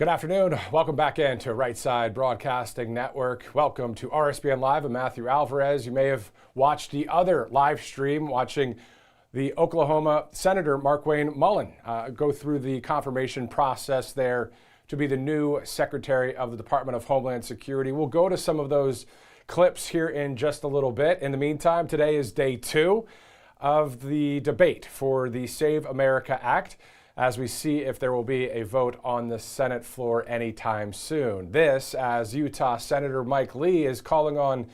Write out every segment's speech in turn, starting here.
Good afternoon. Welcome back into Right Side Broadcasting Network. Welcome to RSBN Live. I'm Matthew Alvarez. You may have watched the other live stream watching the Oklahoma Senator Markwayne Mullen go through the confirmation process there to be the new Secretary of the Department of Homeland Security. We'll go to some of those clips here in just a little bit. In the meantime, today is day 2 of the debate for the Save America Act, as we see if there will be a vote on the Senate floor anytime soon. This, as Utah Senator Mike Lee is calling on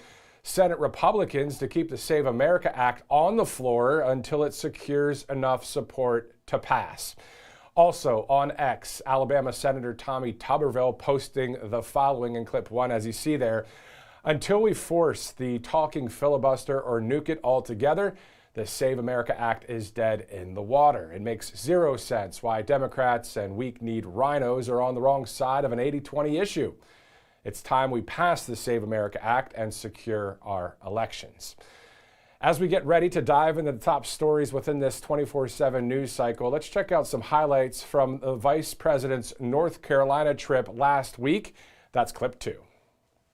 Senate Republicans to keep the Save America Act on the floor until it secures enough support to pass. Also on X, Alabama Senator Tommy Tuberville posting the following in clip 1, as you see there. Until we force the talking filibuster or nuke it altogether, the Save America Act is dead in the water. It makes zero sense why Democrats and weak-kneed rhinos are on the wrong side of an 80-20 issue. It's time we pass the Save America Act and secure our elections. As we get ready to dive into the top stories within this 24/7 news cycle, let's check out some highlights from the Vice President's North Carolina trip last week. That's clip 2.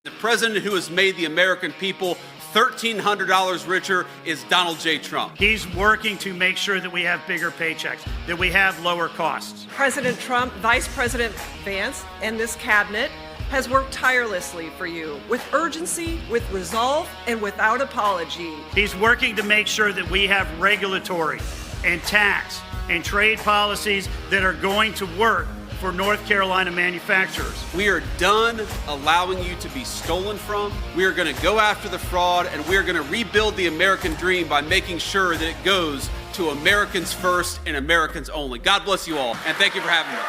The president who has made the American people $1,300 richer is Donald J. Trump. He's working to make sure that we have bigger paychecks, that we have lower costs. President Trump, Vice President Vance, and this cabinet has worked tirelessly for you with urgency, with resolve, and without apology. He's working to make sure that we have regulatory and tax and trade policies that are going to work for North Carolina manufacturers. We are done allowing you to be stolen from. We are going to go after the fraud, and we are going to rebuild the American dream by making sure that it goes to Americans first and Americans only. God bless you all, and thank you for having me.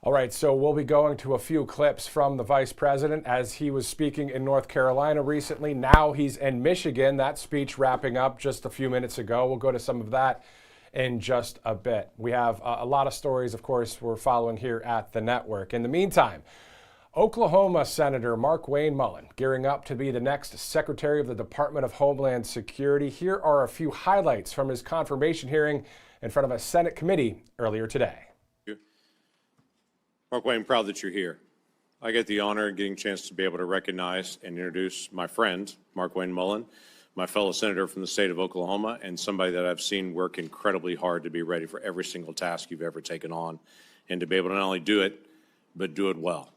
All right, so we'll be going to a few clips from the Vice President as he was speaking in North Carolina recently. Now he's in Michigan. That speech wrapping up just a few minutes ago. We'll go to some of that in just a bit. We have a lot of stories, of course, we're following here at the network. In the meantime, Oklahoma Senator Markwayne Mullen gearing up to be the next Secretary of the Department of Homeland Security. Here are a few highlights from his confirmation hearing in front of a Senate committee earlier today. Markwayne, I'm proud that you're here. I get the honor of getting a chance to be able to recognize and introduce my friend, Markwayne Mullen, my fellow senator from the state of Oklahoma, and somebody that I've seen work incredibly hard to be ready for every single task you've ever taken on, and to be able to not only do it, but do it well.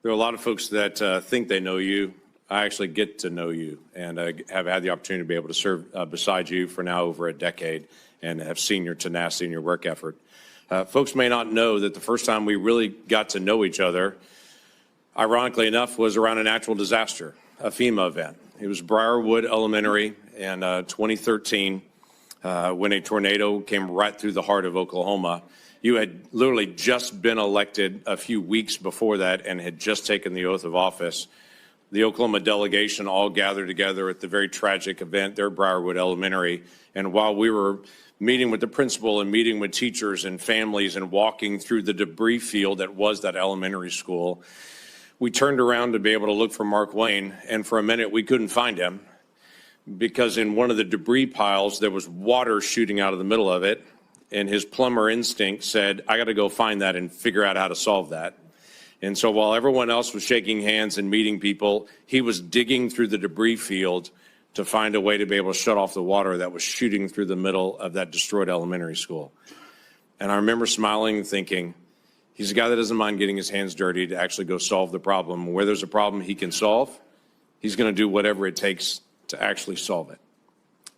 There are a lot of folks that think they know you. I actually get to know you, and I have had the opportunity to be able to serve beside you for now over a decade, and have seen your tenacity and your work effort. Folks may not know that the first time we really got to know each other, ironically enough, was around a natural disaster, a FEMA event. It was Briarwood Elementary in 2013 when a tornado came right through the heart of Oklahoma. You had literally just been elected a few weeks before that and had just taken the oath of office. The Oklahoma delegation all gathered together at the very tragic event there at Briarwood Elementary. And while we were meeting with the principal and meeting with teachers and families and walking through the debris field that was that elementary school, we turned around to be able to look for Markwayne, and for a minute we couldn't find him because in one of the debris piles there was water shooting out of the middle of it, and his plumber instinct said, I got to go find that and figure out how to solve that. And so while everyone else was shaking hands and meeting people, he was digging through the debris field to find a way to be able to shut off the water that was shooting through the middle of that destroyed elementary school. And I remember smiling and thinking, he's a guy that doesn't mind getting his hands dirty to actually go solve the problem. Where there's a problem he can solve, he's going to do whatever it takes to actually solve it.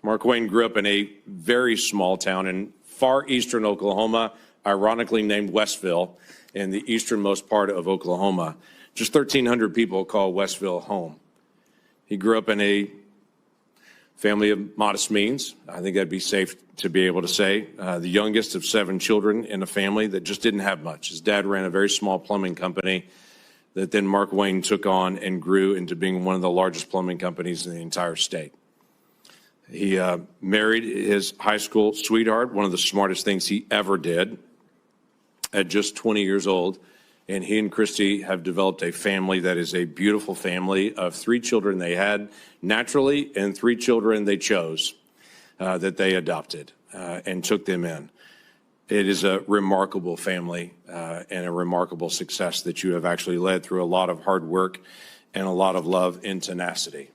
Markwayne grew up in a very small town in far eastern Oklahoma, ironically named Westville, in the easternmost part of Oklahoma. Just 1,300 people call Westville home. He grew up in a family of modest means. I think that'd be safe to be able to say. The youngest of 7 children in a family that just didn't have much. His dad ran a very small plumbing company that then Markwayne took on and grew into being one of the largest plumbing companies in the entire state. He married his high school sweetheart, one of the smartest things he ever did, at just 20 years old. And he and Christy have developed a family that is a beautiful family of 3 children they had naturally and 3 children they chose that they adopted and took them in. It is a remarkable family and a remarkable success that you have actually led through a lot of hard work and a lot of love and tenacity.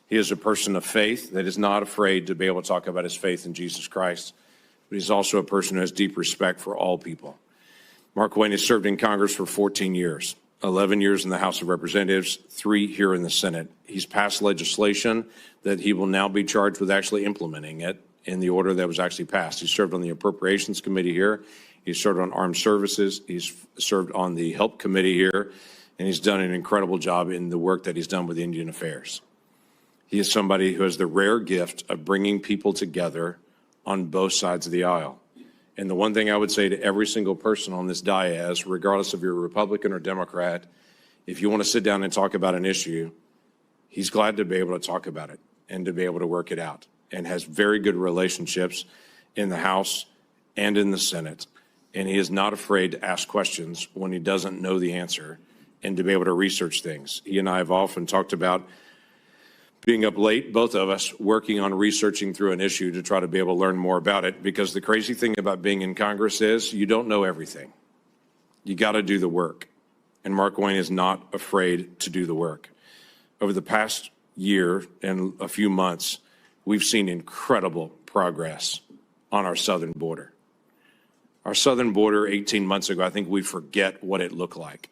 He is a person of faith that is not afraid to be able to talk about his faith in Jesus Christ, but he's also a person who has deep respect for all people. Mark Wayne has served in Congress for 14 years, 11 years in the House of Representatives, 3 here in the Senate. He's passed legislation that he will now be charged with actually implementing it in the order that was actually passed. He served on the Appropriations Committee here. He's served on Armed Services. He's served on the Help Committee here. And he's done an incredible job in the work that he's done with Indian Affairs. He is somebody who has the rare gift of bringing people together on both sides of the aisle. And the one thing I would say to every single person on this dais, regardless if you're a Republican or Democrat, if you want to sit down and talk about an issue, he's glad to be able to talk about it and to be able to work it out, and has very good relationships in the House and in the Senate. And he is not afraid to ask questions when he doesn't know the answer and to be able to research things. He and I have often talked about being up late, both of us, working on researching through an issue to try to be able to learn more about it, because the crazy thing about being in Congress is you don't know everything. You got to do the work. And Mark Wayne is not afraid to do the work. Over the past year and a few months, we've seen incredible progress on our southern border. Our southern border 18 months ago, I think we forget what it looked like.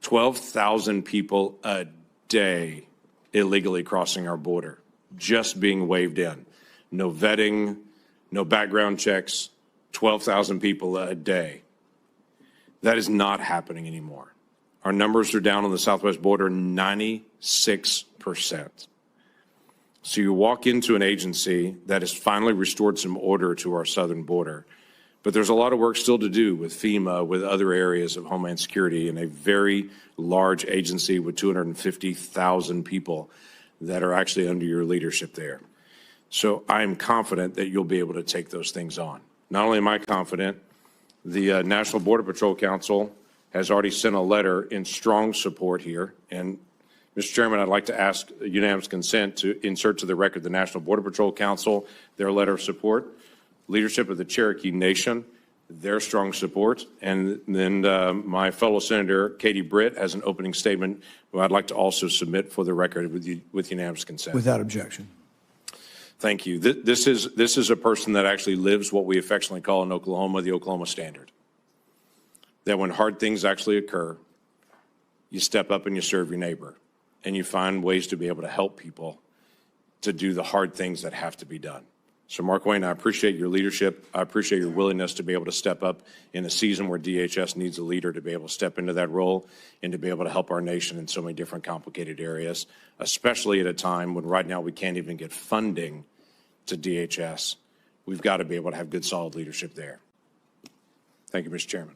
12,000 people a day illegally crossing our border, just being waved in. No vetting, no background checks, 12,000 people a day. That is not happening anymore. Our numbers are down on the southwest border 96%. So you walk into an agency that has finally restored some order to our southern border, but there's a lot of work still to do with FEMA, with other areas of Homeland Security, and a very large agency with 250,000 people that are actually under your leadership there. So I am confident that you'll be able to take those things on. Not only am I confident, the National Border Patrol Council has already sent a letter in strong support here. And Mr. Chairman, I'd like to ask unanimous consent to insert to the record the National Border Patrol Council, their letter of support, leadership of the Cherokee Nation, their strong support, and then my fellow Senator Katie Britt has an opening statement who I'd like to also submit for the record with unanimous consent. Without objection. Thank you. This is a person that actually lives what we affectionately call in Oklahoma the Oklahoma Standard. That when hard things actually occur, you step up and you serve your neighbor, and you find ways to be able to help people to do the hard things that have to be done. So Mark Wayne, I appreciate your leadership. I appreciate your willingness to be able to step up in a season where DHS needs a leader to be able to step into that role and to be able to help our nation in so many different complicated areas, especially at a time when right now we can't even get funding to DHS. We've got to be able to have good, solid leadership there. Thank you, Mr. Chairman.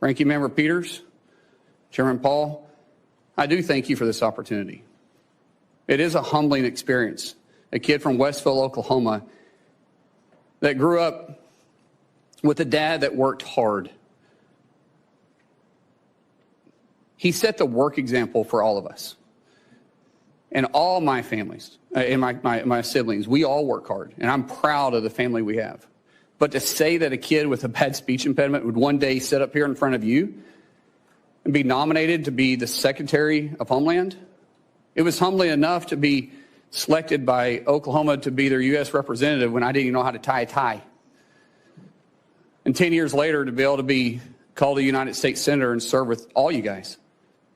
Ranking Member Peters, Chairman Paul, I do thank you for this opportunity. It is a humbling experience. A kid from Westville, Oklahoma, that grew up with a dad that worked hard. He set the work example for all of us. And all my families, and my siblings, we all work hard. And I'm proud of the family we have. But to say that a kid with a bad speech impediment would one day sit up here in front of you and be nominated to be the Secretary of Homeland, it was humbling enough to be selected by Oklahoma to be their U.S. representative when I didn't even know how to tie a tie. And 10 years later, to be able to be called a United States Senator and serve with all you guys.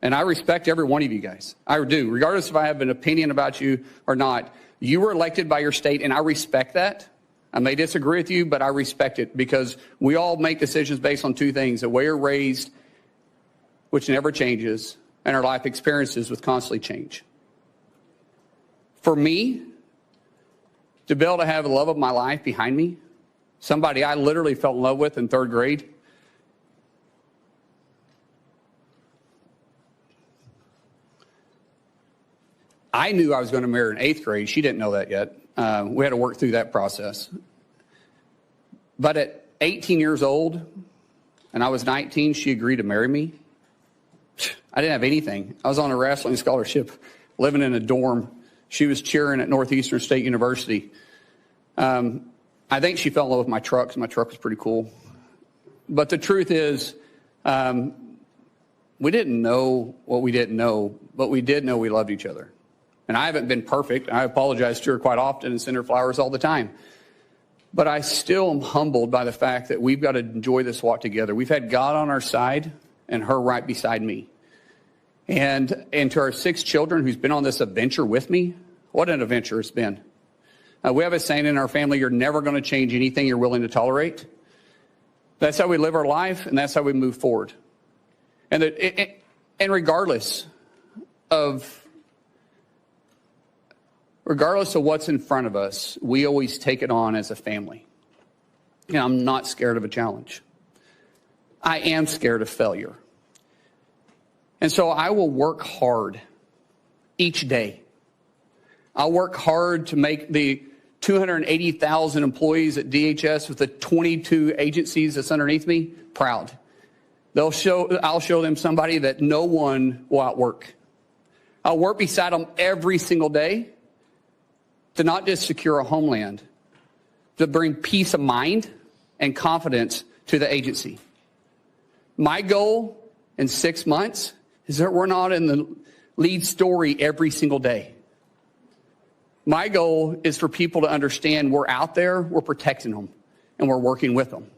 And I respect every one of you guys. I do. Regardless if I have an opinion about you or not, you were elected by your state, and I respect that. I may disagree with you, but I respect it because we all make decisions based on two things: the way we're raised, which never changes, and our life experiences, which constantly change. For me, to be able to have the love of my life behind me, somebody I literally fell in love with in third grade, I knew I was going to marry her in eighth grade. She didn't know that yet. We had to work through that process. But at 18 years old, and I was 19, she agreed to marry me. I didn't have anything. I was on a wrestling scholarship, living in a dorm. She was cheering at Northeastern State University. I think she fell in love with my truck, because my truck was pretty cool. But the truth is, we didn't know what we didn't know, but we did know we loved each other. And I haven't been perfect. I apologize to her quite often and send her flowers all the time. But I still am humbled by the fact that we've got to enjoy this walk together. We've had God on our side and her right beside me. And to our 6 children who's been on this adventure with me, what an adventure it's been. We have a saying in our family, you're never going to change anything you're willing to tolerate. That's how we live our life, and that's how we move forward. And regardless of what's in front of us, we always take it on as a family. And I'm not scared of a challenge. I am scared of failure. And so I will work hard each day. I'll work hard to make the 280,000 employees at DHS with the 22 agencies that's underneath me proud. I'll show them somebody that no one will outwork. I'll work beside them every single day to not just secure a homeland, to bring peace of mind and confidence to the agency. My goal in 6 months is that we're not in the lead story every single day. My goal is for people to understand we're out there, we're protecting them, and we're working with them.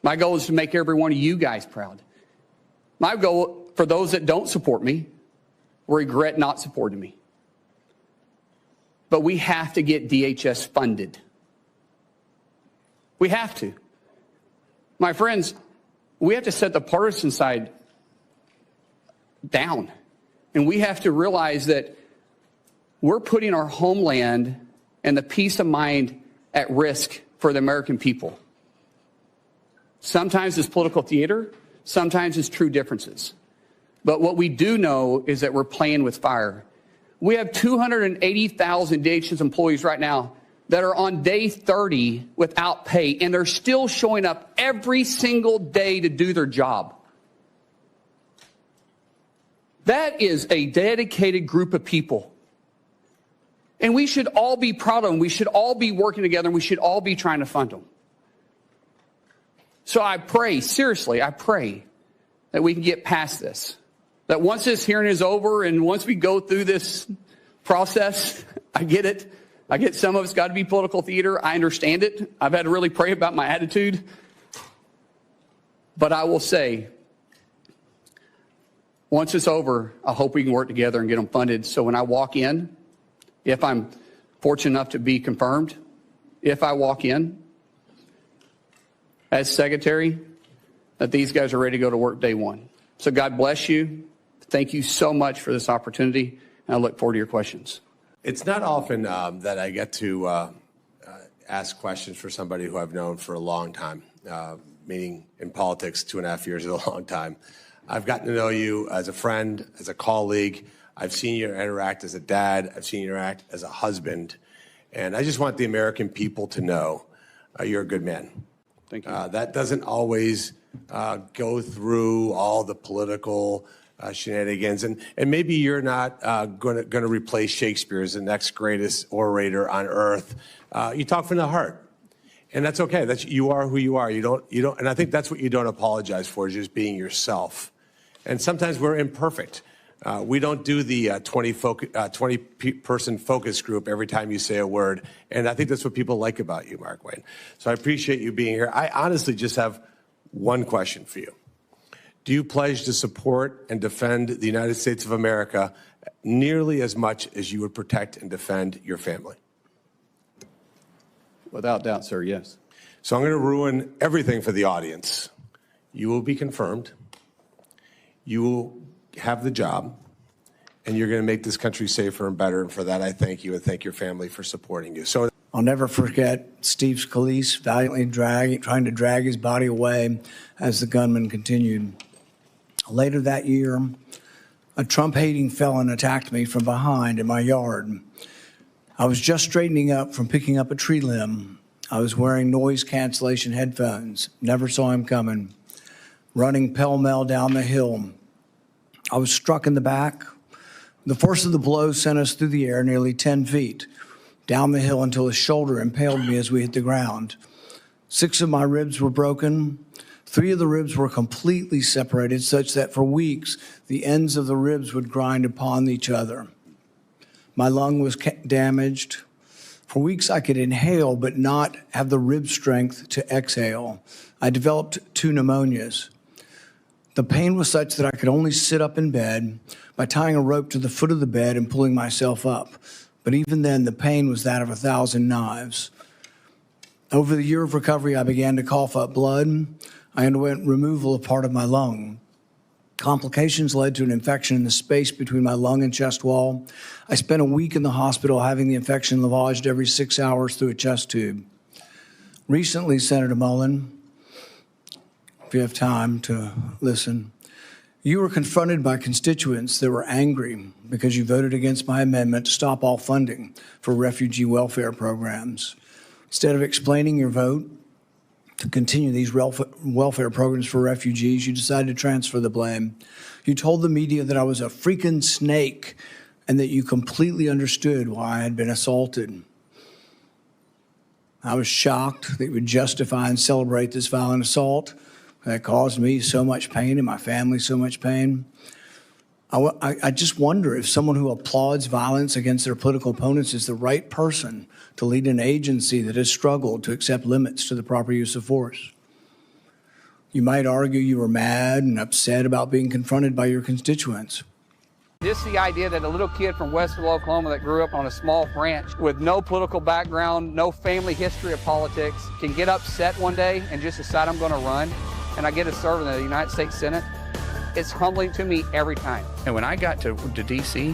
My goal is to make every one of you guys proud. My goal for those that don't support me, regret not supporting me. But we have to get DHS funded. We have to. My friends, we have to set the partisan side down. And we have to realize that we're putting our homeland and the peace of mind at risk for the American people. Sometimes it's political theater, sometimes it's true differences. But what we do know is that we're playing with fire. We have 280,000 DHS employees right now that are on day 30 without pay, and they're still showing up every single day to do their job. That is a dedicated group of people. And we should all be proud of them. We should all be working together, and we should all be trying to fund them. So I pray, seriously, I pray that we can get past this. That once this hearing is over and once we go through this process, I get it. I get some of it's got to be political theater. I understand it. I've had to really pray about my attitude. But I will say, once it's over, I hope we can work together and get them funded. So when I walk in, if I'm fortunate enough to be confirmed, if I walk in as secretary, that these guys are ready to go to work day one. So God bless you. Thank you so much for this opportunity, and I look forward to your questions. It's not often that I get to ask questions for somebody who I've known for a long time, meaning in politics, 2.5 years is a long time. I've gotten to know you as a friend, as a colleague. I've seen you interact as a dad. I've seen you interact as a husband. And I just want the American people to know you're a good man. Thank you. That doesn't always go through all the political shenanigans. And maybe you're not going to replace Shakespeare as the next greatest orator on earth. You talk from the heart. And that's okay. You are who you are. You don't, and I think that's what you don't apologize for, is just being yourself. And sometimes we're imperfect. We don't do the 20-person focus group every time you say a word. And I think that's what people like about you, Mark Wayne. So I appreciate you being here. I honestly just have one question for you. Do you pledge to support and defend the United States of America nearly as much as you would protect and defend your family? Without doubt, sir, yes. So I'm going to ruin everything for the audience. You will be confirmed. You will have the job, and you're going to make this country safer and better. And for that, I thank you and thank your family for supporting you. So I'll never forget Steve Scalise valiantly trying to drag his body away as the gunman continued. Later that year, a Trump-hating felon attacked me from behind in my yard. I was just straightening up from picking up a tree limb. I was wearing noise cancellation headphones. Never saw him coming. Running pell-mell down the hill. I was struck in the back. The force of the blow sent us through the air nearly 10 feet, down the hill until his shoulder impaled me as we hit the ground. 6 of my ribs were broken. 3 of the ribs were completely separated, such that for weeks the ends of the ribs would grind upon each other. My lung was damaged. For weeks I could inhale but not have the rib strength to exhale. I developed 2 pneumonias. The pain was such that I could only sit up in bed by tying a rope to the foot of the bed and pulling myself up. But even then, the pain was that of 1,000 knives. Over the year of recovery, I began to cough up blood. I underwent removal of part of my lung. Complications led to an infection in the space between my lung and chest wall. I spent a week in the hospital having the infection lavaged every 6 hours through a chest tube. Recently, Senator Mullen, if you have time to listen, you were confronted by constituents that were angry because you voted against my amendment to stop all funding for refugee welfare programs. Instead of explaining your vote to continue these welfare programs for refugees, you decided to transfer the blame. You told the media that I was a freaking snake and that you completely understood why I had been assaulted. I was shocked that you would justify and celebrate this violent assault that caused me so much pain and my family so much pain. I just wonder if someone who applauds violence against their political opponents is the right person to lead an agency that has struggled to accept limits to the proper use of force. You might argue you were mad and upset about being confronted by your constituents. Just the idea that a little kid from Westville, Oklahoma that grew up on a small ranch with no political background, no family history of politics, can get upset one day and just decide I'm going to run, and I get to serve in the United States Senate. It's humbling to me every time. And when I got to D.C.,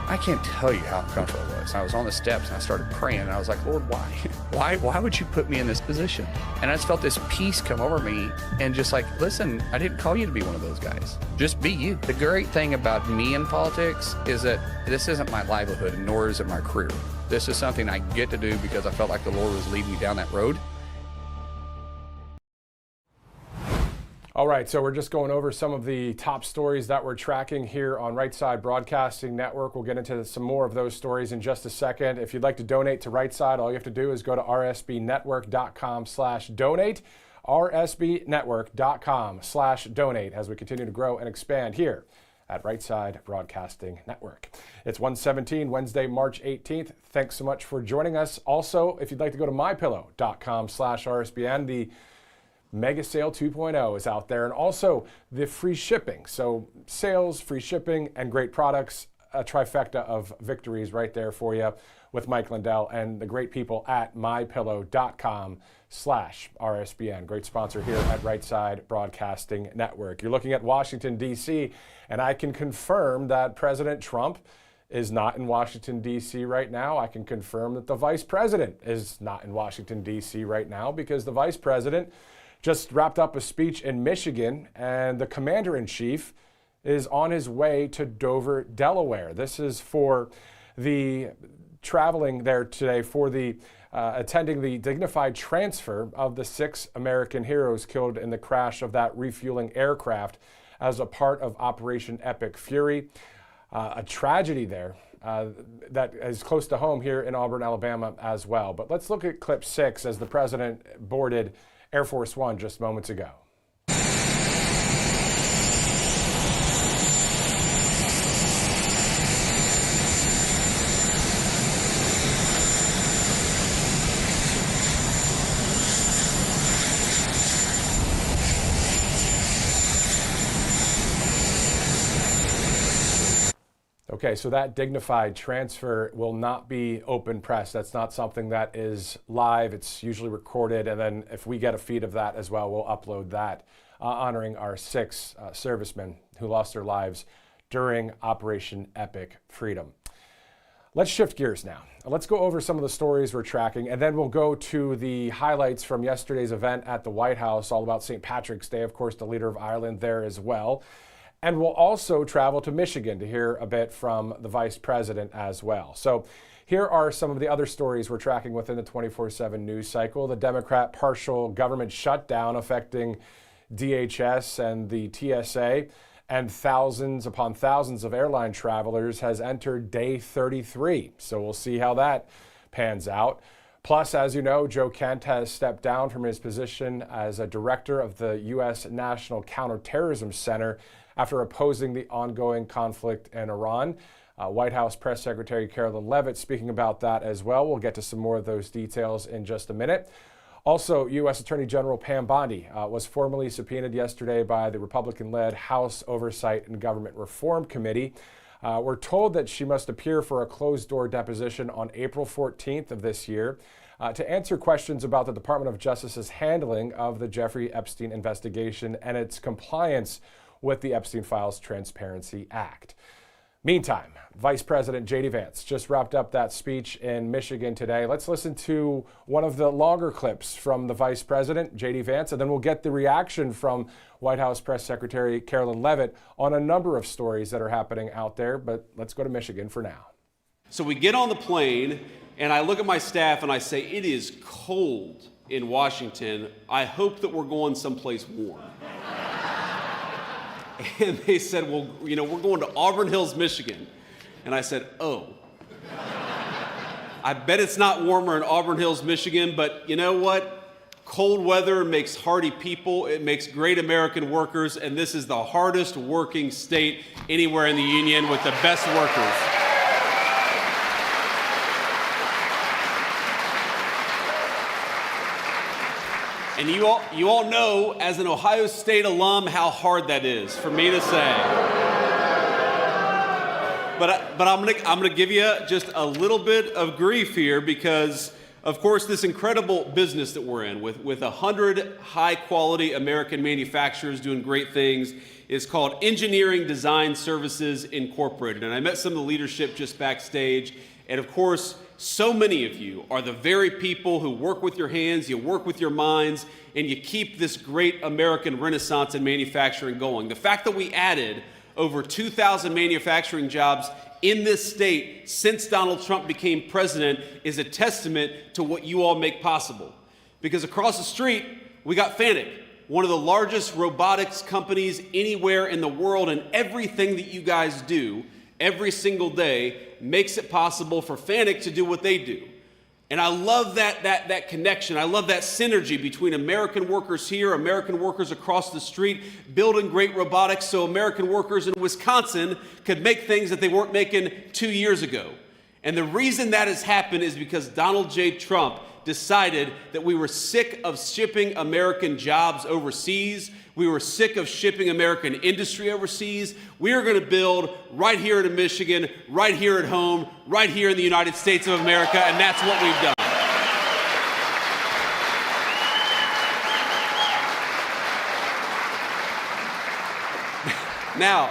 I can't tell you how uncomfortable it was. I was on the steps and I started praying and I was like, Lord, why? Why would you put me in this position? And I just felt this peace come over me and just like, listen, I didn't call you to be one of those guys. Just be you. The great thing about me in politics is that this isn't my livelihood, nor is it my career. This is something I get to do because I felt like the Lord was leading me down that road. All right, so we're just going over some of the top stories that we're tracking here on Right Side Broadcasting Network. We'll get into some more of those stories in just a second. If you'd like to donate to Right Side, all you have to do is go to rsbnetwork.com/donate, rsbnetwork.com/donate, as we continue to grow and expand here at Right Side Broadcasting Network. It's 1:17, Wednesday, March 18th. Thanks so much for joining us. Also, if you'd like to go to mypillow.com/rsbn, the Mega Sale 2.0 is out there, and also the free shipping. So sales, free shipping, and great products, a trifecta of victories right there for you with Mike Lindell and the great people at mypillow.com/RSBN. Great sponsor here at Right Side Broadcasting Network. You're looking at Washington, D.C., and I can confirm that President Trump is not in Washington, D.C. right now. I can confirm that the Vice President is not in Washington, D.C. right now, because the Vice President just wrapped up a speech in Michigan, and the Commander-in-Chief is on his way to Dover, Delaware. This is for the traveling there today for the attending the dignified transfer of the 6 American heroes killed in the crash of that refueling aircraft as a part of Operation Epic Fury. A tragedy there that is close to home here in Auburn, Alabama as well. But let's look at clip 6 as the president boarded Air Force One just moments ago. Okay, so that dignified transfer will not be open press. That's not something that is live. It's usually recorded, and then if we get a feed of that as well, we'll upload that, honoring our 6 servicemen who lost their lives during Operation Epic Freedom. Let's shift gears now. Let's go over some of the stories we're tracking, and then we'll go to the highlights from yesterday's event at the White House, all about St. Patrick's Day, of course, the leader of Ireland there as well. And we'll also travel to Michigan to hear a bit from the Vice President as well. So here are some of the other stories we're tracking within the 24/7 news cycle. The Democrat partial government shutdown affecting DHS and the TSA and thousands upon thousands of airline travelers has entered day 33. So we'll see how that pans out. Plus, as you know, Joe Kent has stepped down from his position as a director of the U.S. National Counterterrorism Center after opposing the ongoing conflict in Iran. White House Press Secretary Carolyn Leavitt speaking about that as well. We'll get to some more of those details in just a minute. Also, U.S. Attorney General Pam Bondi was formally subpoenaed yesterday by the Republican-led House Oversight and Government Reform Committee. We're told that she must appear for a closed-door deposition on April 14th of this year to answer questions about the Department of Justice's handling of the Jeffrey Epstein investigation and its compliance with the Epstein Files Transparency Act. Meantime, Vice President J.D. Vance just wrapped up that speech in Michigan today. Let's listen to one of the longer clips from the Vice President, J.D. Vance, and then we'll get the reaction from White House Press Secretary Carolyn Leavitt on a number of stories that are happening out there. But let's go to Michigan for now. So we get on the plane, and I look at my staff and I say, it is cold in Washington. I hope that we're going someplace warm. And they said, well, we're going to Auburn Hills, Michigan. And I said, oh. I bet it's not warmer in Auburn Hills, Michigan, but you know what? Cold weather makes hardy people. It makes great American workers, and this is the hardest working state anywhere in the union with the best workers. And you all know, as an Ohio State alum, how hard that is for me to say. But I'm gonna give you just a little bit of grief here because, of course, this incredible business that we're in with 100 high-quality American manufacturers doing great things is called Engineering Design Services Incorporated. And I met some of the leadership just backstage. And of course, so many of you are the very people who work with your hands, you work with your minds, and you keep this great American renaissance in manufacturing going. The fact that we added over 2,000 manufacturing jobs in this state since Donald Trump became president is a testament to what you all make possible. Because across the street, we got Fanuc, one of the largest robotics companies anywhere in the world, and everything that you guys do every single day makes it possible for Fanuc to do what they do. And I love that connection. I love that synergy between American workers here, American workers across the street, building great robotics so American workers in Wisconsin could make things that they weren't making 2 years ago. And the reason that has happened is because Donald J. Trump decided that we were sick of shipping American jobs overseas. We were sick of shipping American industry overseas. We are going to build right here in Michigan, right here at home, right here in the United States of America, and that's what we've done.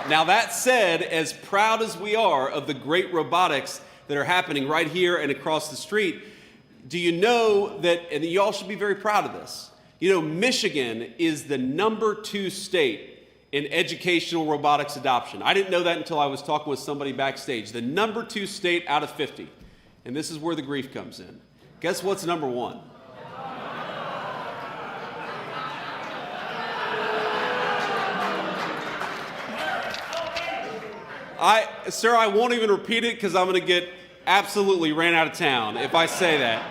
Now that said, as proud as we are of the great robotics that are happening right here and across the street, do you know that, and you all should be very proud of this, Michigan is the #2 state in educational robotics adoption. I didn't know that until I was talking with somebody backstage. The #2 state out of 50. And this is where the grief comes in. Guess what's #1? Sir, I won't even repeat it because I'm going to get absolutely ran out of town if I say that.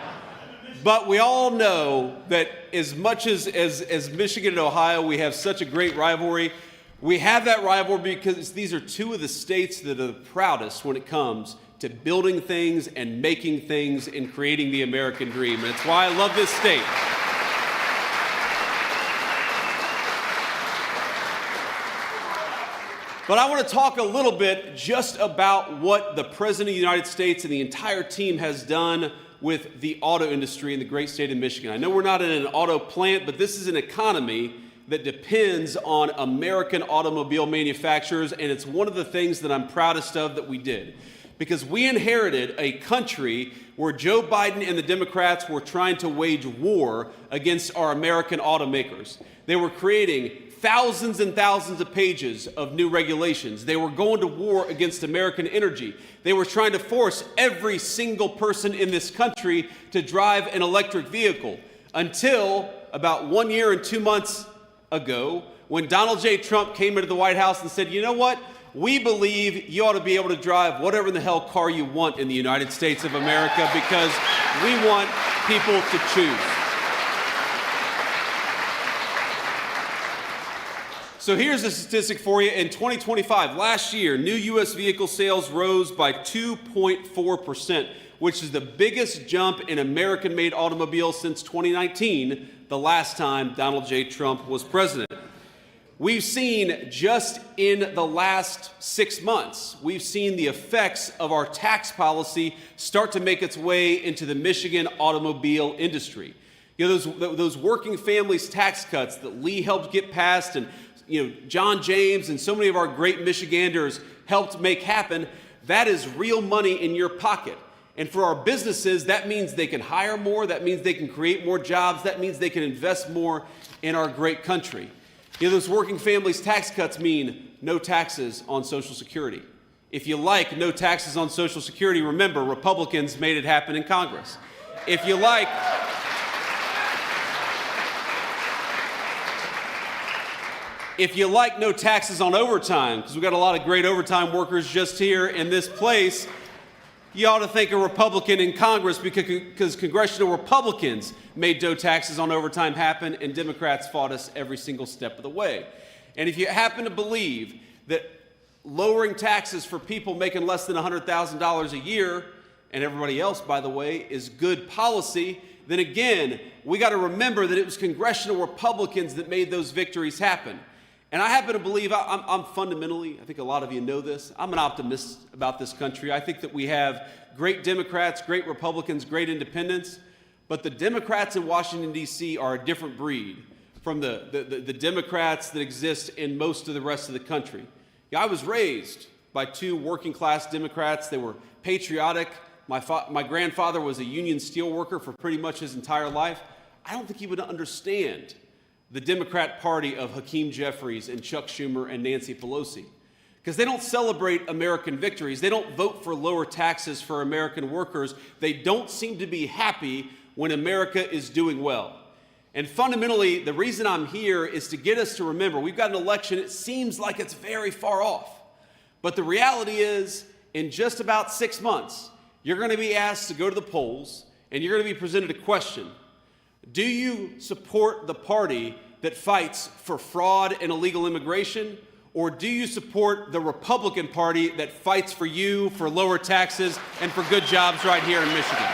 But we all know that as much as Michigan and Ohio, we have such a great rivalry. We have that rivalry because these are two of the states that are the proudest when it comes to building things and making things and creating the American dream. And it's why I love this state. But I want to talk a little bit just about what the President of the United States and the entire team has done with the auto industry in the great state of Michigan. I know we're not in an auto plant, but this is an economy that depends on American automobile manufacturers, and it's one of the things that I'm proudest of that we did. Because we inherited a country where Joe Biden and the Democrats were trying to wage war against our American automakers. They were creating thousands and thousands of pages of new regulations. They were going to war against American energy. They were trying to force every single person in this country to drive an electric vehicle until about 1 year and 2 months ago when Donald J. Trump came into the White House and said, you know what? We believe you ought to be able to drive whatever in the hell car you want in the United States of America because we want people to choose. So here's a statistic for you. In 2025, last year, new U.S. vehicle sales rose by 2.4%, which is the biggest jump in American-made automobiles since 2019, the last time Donald J. Trump was president. We've seen just in the last 6 months, we've seen the effects of our tax policy start to make its way into the Michigan automobile industry. You know, those working families tax cuts that Lee helped get passed and John James and so many of our great Michiganders helped make happen, that is real money in your pocket. And for our businesses, that means they can hire more, that means they can create more jobs, that means they can invest more in our great country. You know, those working families tax cuts mean no taxes on Social Security. If you like no taxes on Social Security, remember, Republicans made it happen in Congress. If you like no taxes on overtime, because we've got a lot of great overtime workers just here in this place, you ought to thank a Republican in Congress because congressional Republicans made no taxes on overtime happen, and Democrats fought us every single step of the way. And if you happen to believe that lowering taxes for people making less than $100,000 a year, and everybody else, by the way, is good policy, then again, we got to remember that it was congressional Republicans that made those victories happen. And I happen to believe, I'm fundamentally, I think a lot of you know this, I'm an optimist about this country. I think that we have great Democrats, great Republicans, great independents, but the Democrats in Washington, D.C. are a different breed from the Democrats that exist in most of the rest of the country. Yeah, I was raised by two working class Democrats. They were patriotic. My grandfather was a union steelworker for pretty much his entire life. I don't think he would understand the Democrat Party of Hakeem Jeffries and Chuck Schumer and Nancy Pelosi, because they don't celebrate American victories. They don't vote for lower taxes for American workers. They don't seem to be happy when America is doing well. And fundamentally, the reason I'm here is to get us to remember, we've got an election, it seems like it's very far off. But the reality is, in just about 6 months, you're going to be asked to go to the polls, and you're going to be presented a question. Do you support the party that fights for fraud and illegal immigration, or do you support the Republican Party that fights for you, for lower taxes, and for good jobs right here in Michigan?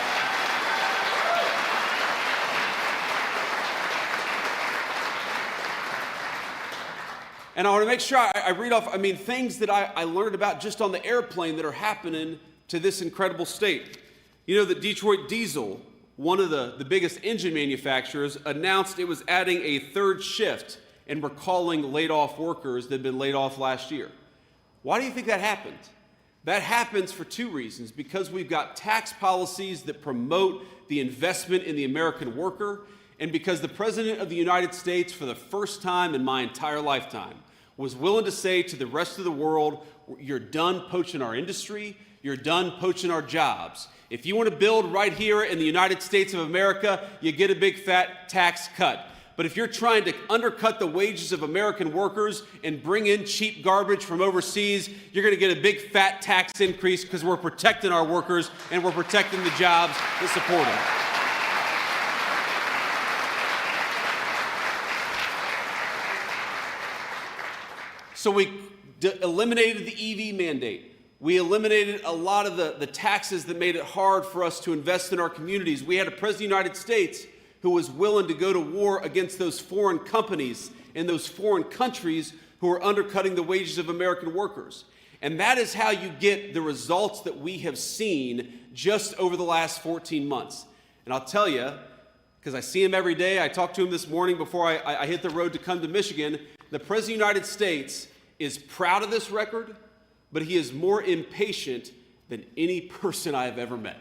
And I want to make sure I read off, things that I learned about just on the airplane that are happening to this incredible state. You know that Detroit Diesel, one of the biggest engine manufacturers, announced it was adding a third shift and recalling laid-off workers that had been laid off last year. Why do you think that happened? That happens for two reasons. Because we've got tax policies that promote the investment in the American worker, and because the President of the United States, for the first time in my entire lifetime, was willing to say to the rest of the world, you're done poaching our industry, you're done poaching our jobs. If you want to build right here in the United States of America, you get a big fat tax cut. But if you're trying to undercut the wages of American workers and bring in cheap garbage from overseas, you're going to get a big fat tax increase because we're protecting our workers and we're protecting the jobs that support them. So we eliminated the EV mandate. We eliminated a lot of the taxes that made it hard for us to invest in our communities. We had a president of the United States who was willing to go to war against those foreign companies and those foreign countries who are undercutting the wages of American workers. And that is how you get the results that we have seen just over the last 14 months. And I'll tell you, because I see him every day, I talked to him this morning before I hit the road to come to Michigan, the President of the United States is proud of this record, but he is more impatient than any person I have ever met.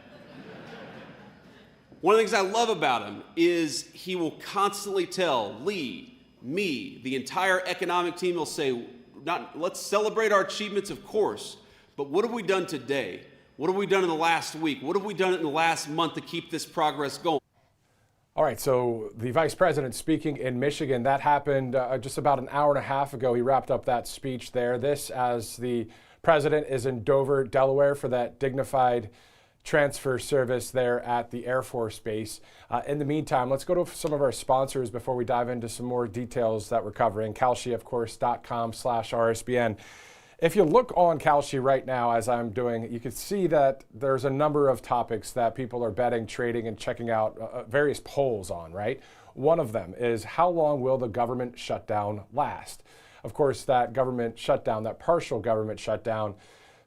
One of the things I love about him is he will constantly tell Lee, me, the entire economic team, will say, let's celebrate our achievements, of course, but what have we done today? What have we done in the last week? What have we done in the last month to keep this progress going? All right, so the vice president speaking in Michigan, that happened just about an hour and a half ago. He wrapped up that speech there. This as the president is in Dover, Delaware for that dignified transfer service there at the Air Force Base. In the meantime, let's go to some of our sponsors before we dive into some more details that we're covering. Kalshi, of course, .com/RSBN. If you look on Kalshi right now, as I'm doing, you can see that there's a number of topics that people are betting, trading, and checking out various polls on, right? One of them is, how long will the government shutdown last? Of course, that government shutdown, that partial government shutdown,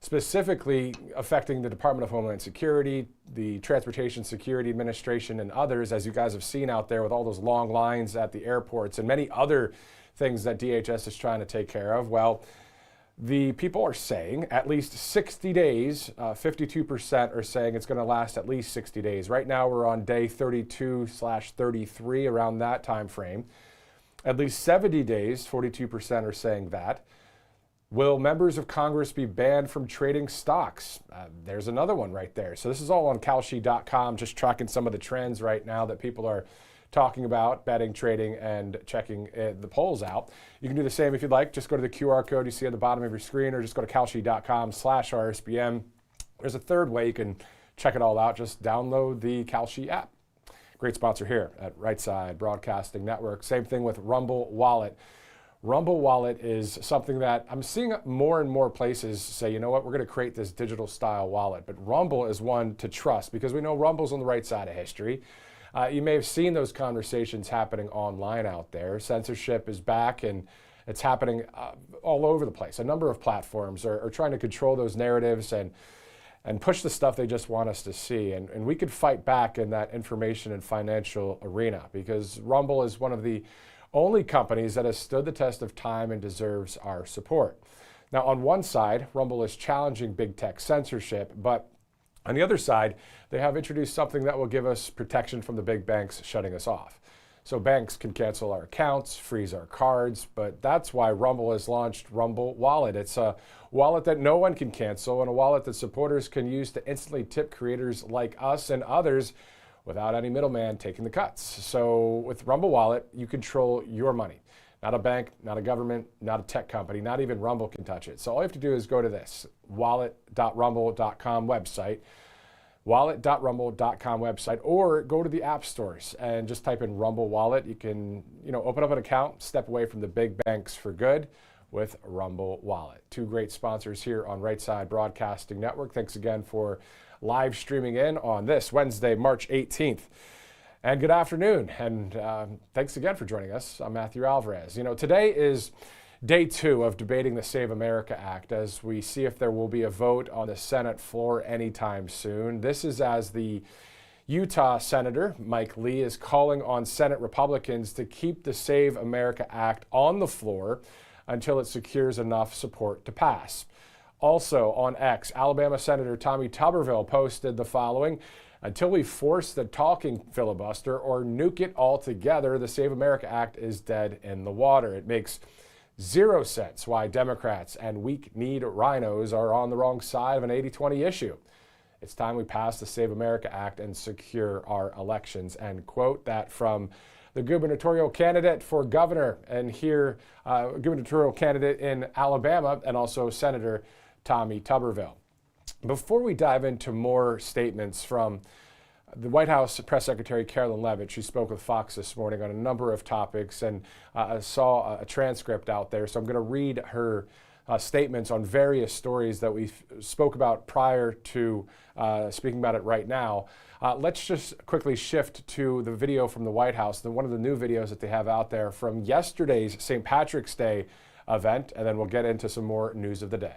specifically affecting the Department of Homeland Security, the Transportation Security Administration, and others, as you guys have seen out there with all those long lines at the airports and many other things that DHS is trying to take care of. Well, the people are saying at least 60 days, 52% are saying it's going to last at least 60 days. Right now we're on day 32/33, around that time frame. At least 70 days, 42% are saying that. Will members of Congress be banned from trading stocks? There's another one right there. So this is all on Kalshi.com, just tracking some of the trends right now that people are talking about, betting, trading, and checking the polls out. You can do the same if you'd like. Just go to the QR code you see at the bottom of your screen, or just go to Kalshi.com/RSBN. There's a third way you can check it all out. Just download the Kalshi app. Great sponsor here at Right Side Broadcasting Network. Same thing with Rumble Wallet. Rumble Wallet is something that I'm seeing more and more places say, you know what, we're going to create this digital style wallet. But Rumble is one to trust because we know Rumble's on the right side of history. You may have seen those conversations happening online out there. Censorship is back, and it's happening all over the place. A number of platforms are trying to control those narratives and push the stuff they just want us to see. And we could fight back in that information and financial arena because Rumble is one of the only companies that has stood the test of time and deserves our support. Now, on one side, Rumble is challenging big tech censorship, but on the other side, they have introduced something that will give us protection from the big banks shutting us off. So banks can cancel our accounts, freeze our cards, but that's why Rumble has launched Rumble Wallet. It's a wallet that no one can cancel and a wallet that supporters can use to instantly tip creators like us and others without any middleman taking the cuts. So with Rumble Wallet, you control your money. Not a bank, not a government, not a tech company, not even Rumble can touch it. So all you have to do is go to this wallet.rumble.com website, wallet.rumble.com website, or go to the app stores and just type in Rumble Wallet. You can, open up an account, step away from the big banks for good with Rumble Wallet. Two great sponsors here on Right Side Broadcasting Network. Thanks again for live streaming in on this Wednesday, March 18th. And good afternoon, and thanks again for joining us. I'm Matthew Alvarez. Today is day 2 of debating the Save America Act as we see if there will be a vote on the Senate floor anytime soon. This is as the Utah Senator, Mike Lee, is calling on Senate Republicans to keep the Save America Act on the floor until it secures enough support to pass. Also on X, Alabama Senator Tommy Tuberville posted the following: until we force the talking filibuster or nuke it altogether, the Save America Act is dead in the water. It makes zero sense why Democrats and weak-kneed rhinos are on the wrong side of an 80-20 issue. It's time we pass the Save America Act and secure our elections. End quote. That from the gubernatorial candidate for governor, and here, gubernatorial candidate in Alabama, and also Senator Tommy Tuberville. Before we dive into more statements from the White House Press Secretary Carolyn Leavitt, she spoke with Fox this morning on a number of topics, and I saw a transcript out there. So I'm going to read her statements on various stories that we spoke about prior to speaking about it right now. Let's just quickly shift to the video from the White House, one of the new videos that they have out there from yesterday's St. Patrick's Day event, and then we'll get into some more news of the day.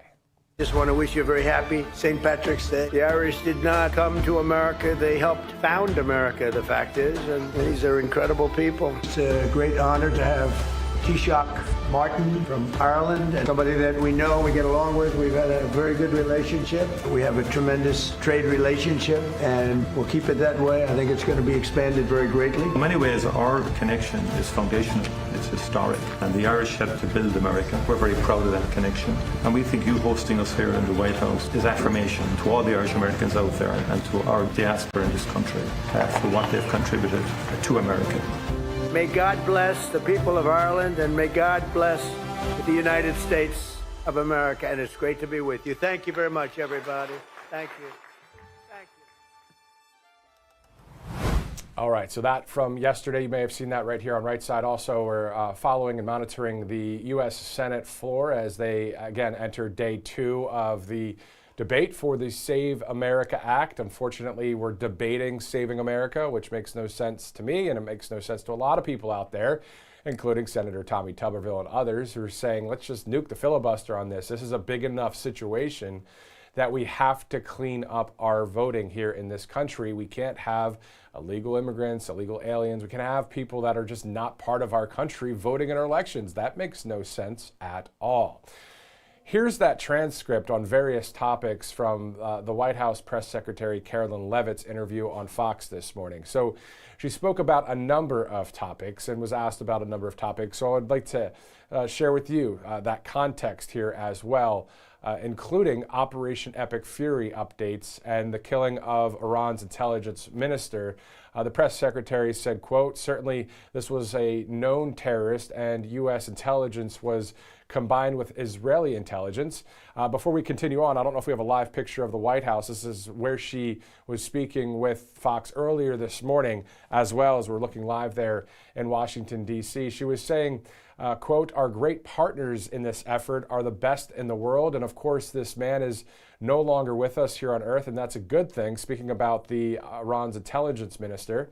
Just want to wish you a very happy St. Patrick's Day. The Irish did not come to America. They helped found America, the fact is, and these are incredible people. It's a great honor to have Taoiseach Martin from Ireland, and somebody that we know, we get along with. We've had a very good relationship. We have a tremendous trade relationship, and we'll keep it that way. I think it's going to be expanded very greatly. In many ways, our connection is foundational. It's historic, and the Irish helped to build America. We're very proud of that connection, and we think you hosting us here in the White House is affirmation to all the Irish Americans out there and to our diaspora in this country for what they've contributed to America. May God bless the people of Ireland, and may God bless the United States of America. And it's great to be with you. Thank you very much, everybody. Thank you. Thank you. All right, so that from yesterday, you may have seen that right here on Right Side. Also, we're following and monitoring the U.S. Senate floor as they, again, enter day 2 of the debate for the Save America Act. Unfortunately, we're debating Saving America, which makes no sense to me, and it makes no sense to a lot of people out there, including Senator Tommy Tuberville and others who are saying, let's just nuke the filibuster on this. This is a big enough situation that we have to clean up our voting here in this country. We can't have illegal immigrants, illegal aliens. We can have people that are just not part of our country voting in our elections. That makes no sense at all. Here's that transcript on various topics from the White House Press Secretary Karoline Leavitt's interview on Fox this morning. So she spoke about a number of topics and was asked about a number of topics. So I'd like to share with you that context here as well, including Operation Epic Fury updates and the killing of Iran's intelligence minister. The press secretary said, quote, certainly this was a known terrorist and U.S. intelligence was combined with Israeli intelligence. Before we continue on, I don't know if we have a live picture of the White House. This is where she was speaking with Fox earlier this morning, as well as we're looking live there in Washington, D.C. She was saying, quote, our great partners in this effort are the best in the world. And of course, this man is no longer with us here on earth, and that's a good thing, speaking about the Iran's intelligence minister.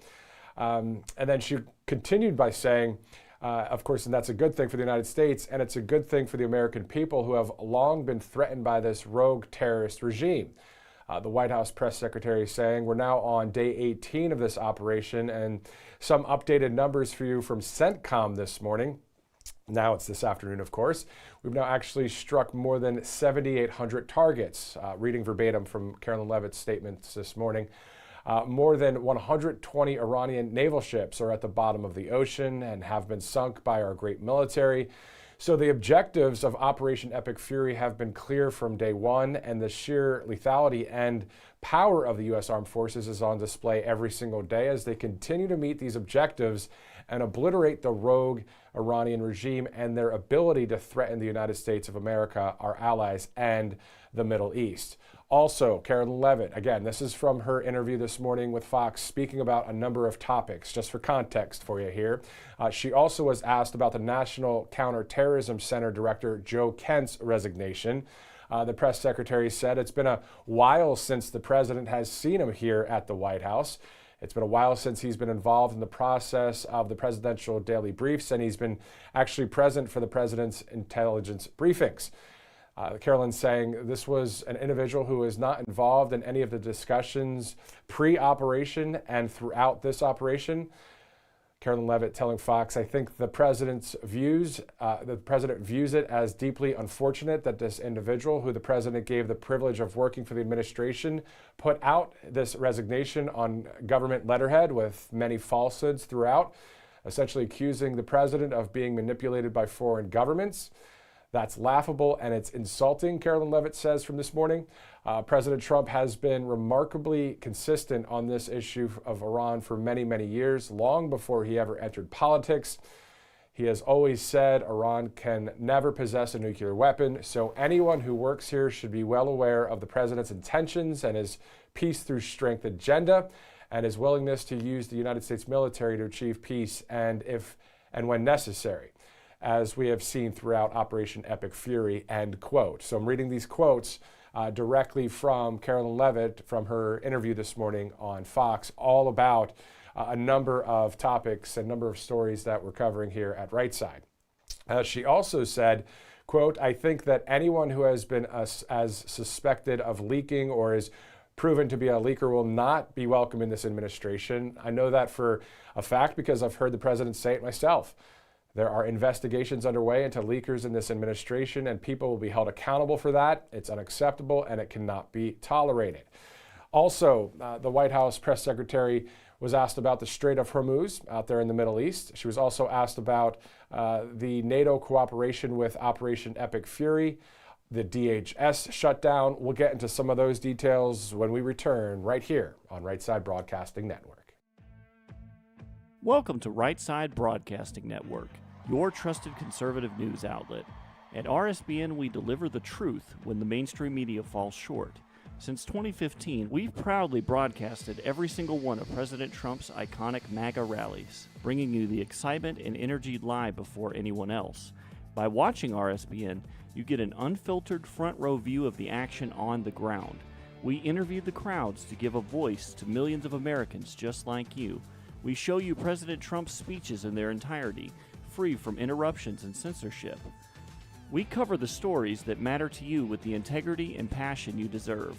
And then she continued by saying, of course, and that's a good thing for the United States, and it's a good thing for the American people who have long been threatened by this rogue terrorist regime. The White House press secretary saying, we're now on day 18 of this operation, and some updated numbers for you from CENTCOM this morning. Now it's this afternoon, of course. We've now actually struck more than 7,800 targets, reading verbatim from Karoline Leavitt's statements this morning. More than 120 Iranian naval ships are at the bottom of the ocean and have been sunk by our great military. So the objectives of Operation Epic Fury have been clear from day one, and the sheer lethality and power of the U.S. Armed Forces is on display every single day as they continue to meet these objectives and obliterate the rogue Iranian regime and their ability to threaten the United States of America, our allies, and the Middle East. Also, Karoline Leavitt, again, this is from her interview this morning with Fox, speaking about a number of topics, just for context for you here. She also was asked about the National Counterterrorism Center Director Joe Kent's resignation. The press secretary said it's been a while since the president has seen him here at the White House. It's been a while since he's been involved in the process of the presidential daily briefs, and he's been actually present for the president's intelligence briefings. Karoline saying this was an individual who is not involved in any of the discussions pre-operation and throughout this operation. Karoline Leavitt telling Fox, I think the president views it as deeply unfortunate that this individual, who the president gave the privilege of working for the administration, put out this resignation on government letterhead with many falsehoods throughout, essentially accusing the president of being manipulated by foreign governments. That's laughable and it's insulting, Karoline Leavitt says from this morning. President Trump has been remarkably consistent on this issue of Iran for many, many years, long before he ever entered politics. He has always said Iran can never possess a nuclear weapon, so anyone who works here should be well aware of the president's intentions and his peace through strength agenda and his willingness to use the United States military to achieve peace and when necessary, as we have seen throughout Operation Epic Fury, end quote. So I'm reading these quotes directly from Karoline Leavitt from her interview this morning on Fox, all about a number of topics and number of stories that we're covering here at Right Side. She also said, quote, I think that anyone who has been as suspected of leaking or is proven to be a leaker will not be welcome in this administration. I know that for a fact because I've heard the president say it myself. There are investigations underway into leakers in this administration, and people will be held accountable for that. It's unacceptable, and it cannot be tolerated. Also, the White House press secretary was asked about the Strait of Hormuz out there in the Middle East. She was also asked about the NATO cooperation with Operation Epic Fury, the DHS shutdown. We'll get into some of those details when we return right here on Right Side Broadcasting Network. Welcome to Right Side Broadcasting Network, your trusted conservative news outlet. At RSBN, we deliver the truth when the mainstream media falls short. Since 2015, we've proudly broadcasted every single one of President Trump's iconic MAGA rallies, bringing you the excitement and energy live before anyone else. By watching RSBN, you get an unfiltered front row view of the action on the ground. We interview the crowds to give a voice to millions of Americans just like you. We show you President Trump's speeches in their entirety, free from interruptions and censorship. We cover the stories that matter to you with the integrity and passion you deserve.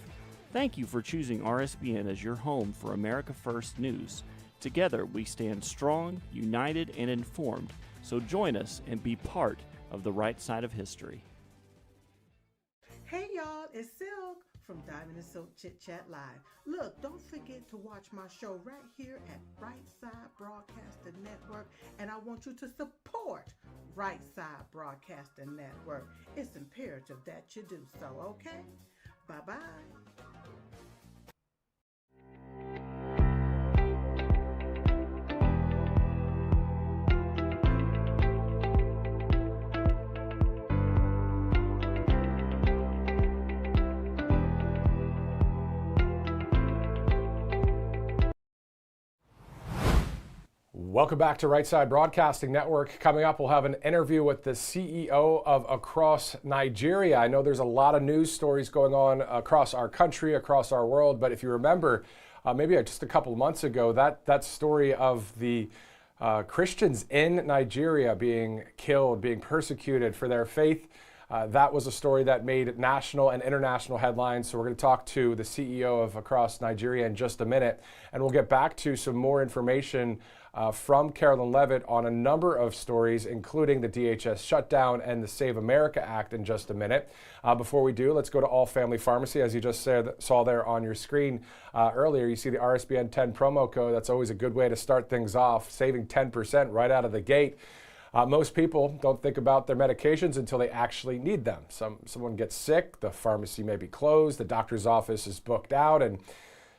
Thank you for choosing RSBN as your home for America First News. Together, we stand strong, united, and informed. So join us and be part of the right side of history. Hey y'all, it's Silk from Diamond and Silk Chit Chat Live. Look, don't forget to watch my show right here at Right Side Broadcasting Network, and I want you to support Right Side Broadcasting Network. It's imperative that you do so, okay? Bye-bye. Welcome back to Right Side Broadcasting Network. Coming up, we'll have an interview with the CEO of Across Nigeria. I know there's a lot of news stories going on across our country, across our world, but if you remember, maybe just a couple of months ago, that story of the Christians in Nigeria being killed, being persecuted for their faith, that was a story that made national and international headlines. So we're going to talk to the CEO of Across Nigeria in just a minute, and we'll get back to some more information from Carolyn Levitt on a number of stories, including the DHS shutdown and the Save America Act in just a minute. Before we do, let's go to All Family Pharmacy. As you just saw there on your screen earlier, you see the RSBN 10 promo code. That's always a good way to start things off, saving 10% right out of the gate. Most people don't think about their medications until they actually need them. Someone gets sick, the pharmacy may be closed, the doctor's office is booked out, and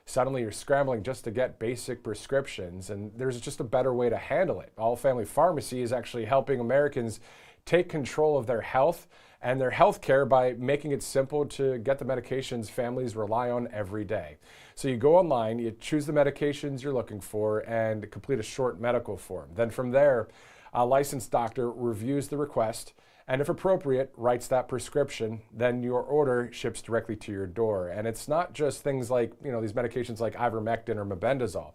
suddenly you're scrambling just to get basic prescriptions, and there's just a better way to handle it. All Family Pharmacy is actually helping Americans take control of their health and their health care by making it simple to get the medications families rely on every day. So you go online, you choose the medications you're looking for, and complete a short medical form. Then from there, a licensed doctor reviews the request, and if appropriate, writes that prescription. Then your order ships directly to your door. And it's not just things like, these medications like ivermectin or mebendazole.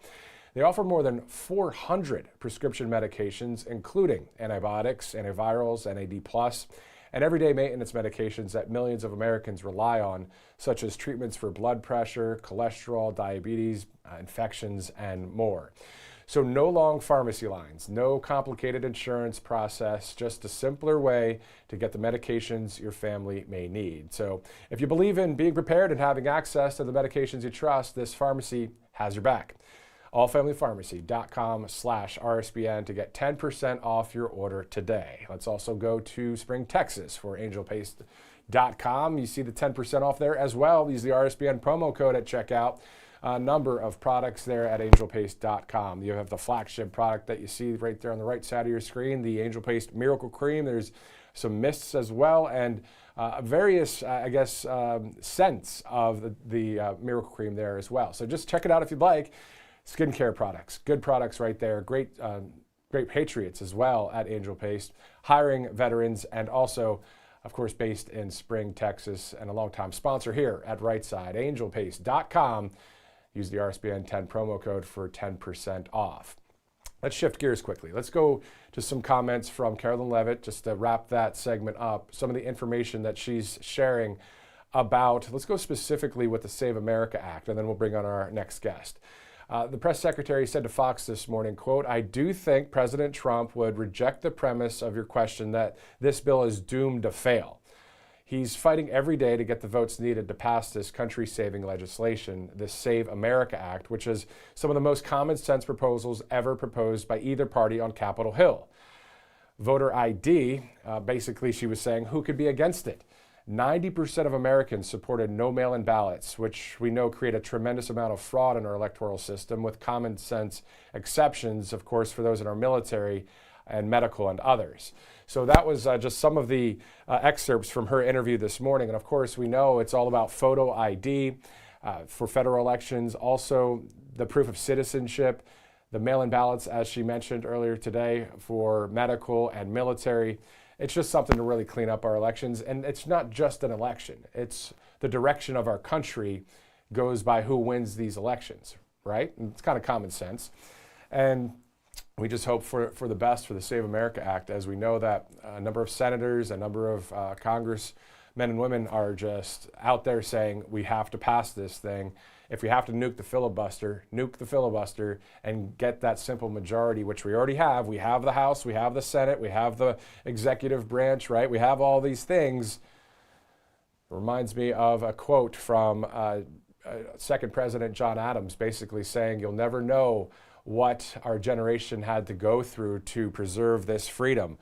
They offer more than 400 prescription medications, including antibiotics, antivirals, NAD+, and everyday maintenance medications that millions of Americans rely on, such as treatments for blood pressure, cholesterol, diabetes, infections, and more. So no long pharmacy lines, no complicated insurance process, just a simpler way to get the medications your family may need. So if you believe in being prepared and having access to the medications you trust, this pharmacy has your back. allfamilypharmacy.com/RSBN to get 10% off your order today. Let's also go to Spring, Texas for angelpaste.com. You see the 10% off there as well. Use the RSBN promo code at checkout. A number of products there at angelpaste.com. You have the flagship product that you see right there on the right side of your screen, the Angel Paste Miracle Cream. There's some mists as well, and various, scents of the Miracle Cream there as well. So just check it out if you'd like. Skincare products, good products right there. Great patriots as well at Angel Paste, hiring veterans, and also, of course, based in Spring, Texas, and a longtime sponsor here at Right Side, angelpaste.com. Use the RSBN 10 promo code for 10% off. Let's shift gears quickly. Let's go to some comments from Carolyn Levitt just to wrap that segment up. Some of the information that she's sharing about, let's go specifically with the Save America Act, and then we'll bring on our next guest. The press secretary said to Fox this morning, quote, "I do think President Trump would reject the premise of your question that this bill is doomed to fail. He's fighting every day to get the votes needed to pass this country-saving legislation, this Save America Act, which is some of the most common-sense proposals ever proposed by either party on Capitol Hill. Voter ID, basically she was saying, who could be against it? 90% of Americans supported no mail-in ballots, which we know create a tremendous amount of fraud in our electoral system, with common sense exceptions, of course, for those in our military, and medical and others. So that was just some of the excerpts from her interview this morning. And of course, we know it's all about photo ID for federal elections, also the proof of citizenship, the mail-in ballots, as she mentioned earlier today, for medical and military. It's just something to really clean up our elections. And it's not just an election. It's the direction of our country goes by who wins these elections, right? And it's kind of common sense. And we just hope for the best for the Save America Act, as we know that a number of senators, a number of congressmen and women are just out there saying we have to pass this thing. If we have to nuke the filibuster and get that simple majority, which we already have. We have the House, we have the Senate, we have the executive branch, right? We have all these things. It reminds me of a quote from second President John Adams, basically saying, you'll never know what our generation had to go through to preserve this freedom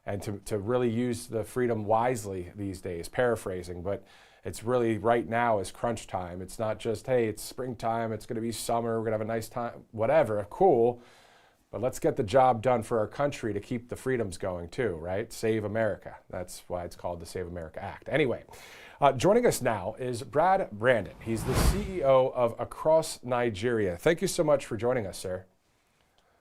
and to really use the freedom wisely these days, paraphrasing. But it's really right now is crunch time. It's not just, hey, it's springtime, it's going to be summer, we're going to have a nice time, whatever, cool. But let's get the job done for our country to keep the freedoms going too, right? Save America. That's why it's called the Save America Act. Anyway, joining us now is Brad Brandon. He's the CEO of Across Nigeria. Thank you so much for joining us, sir.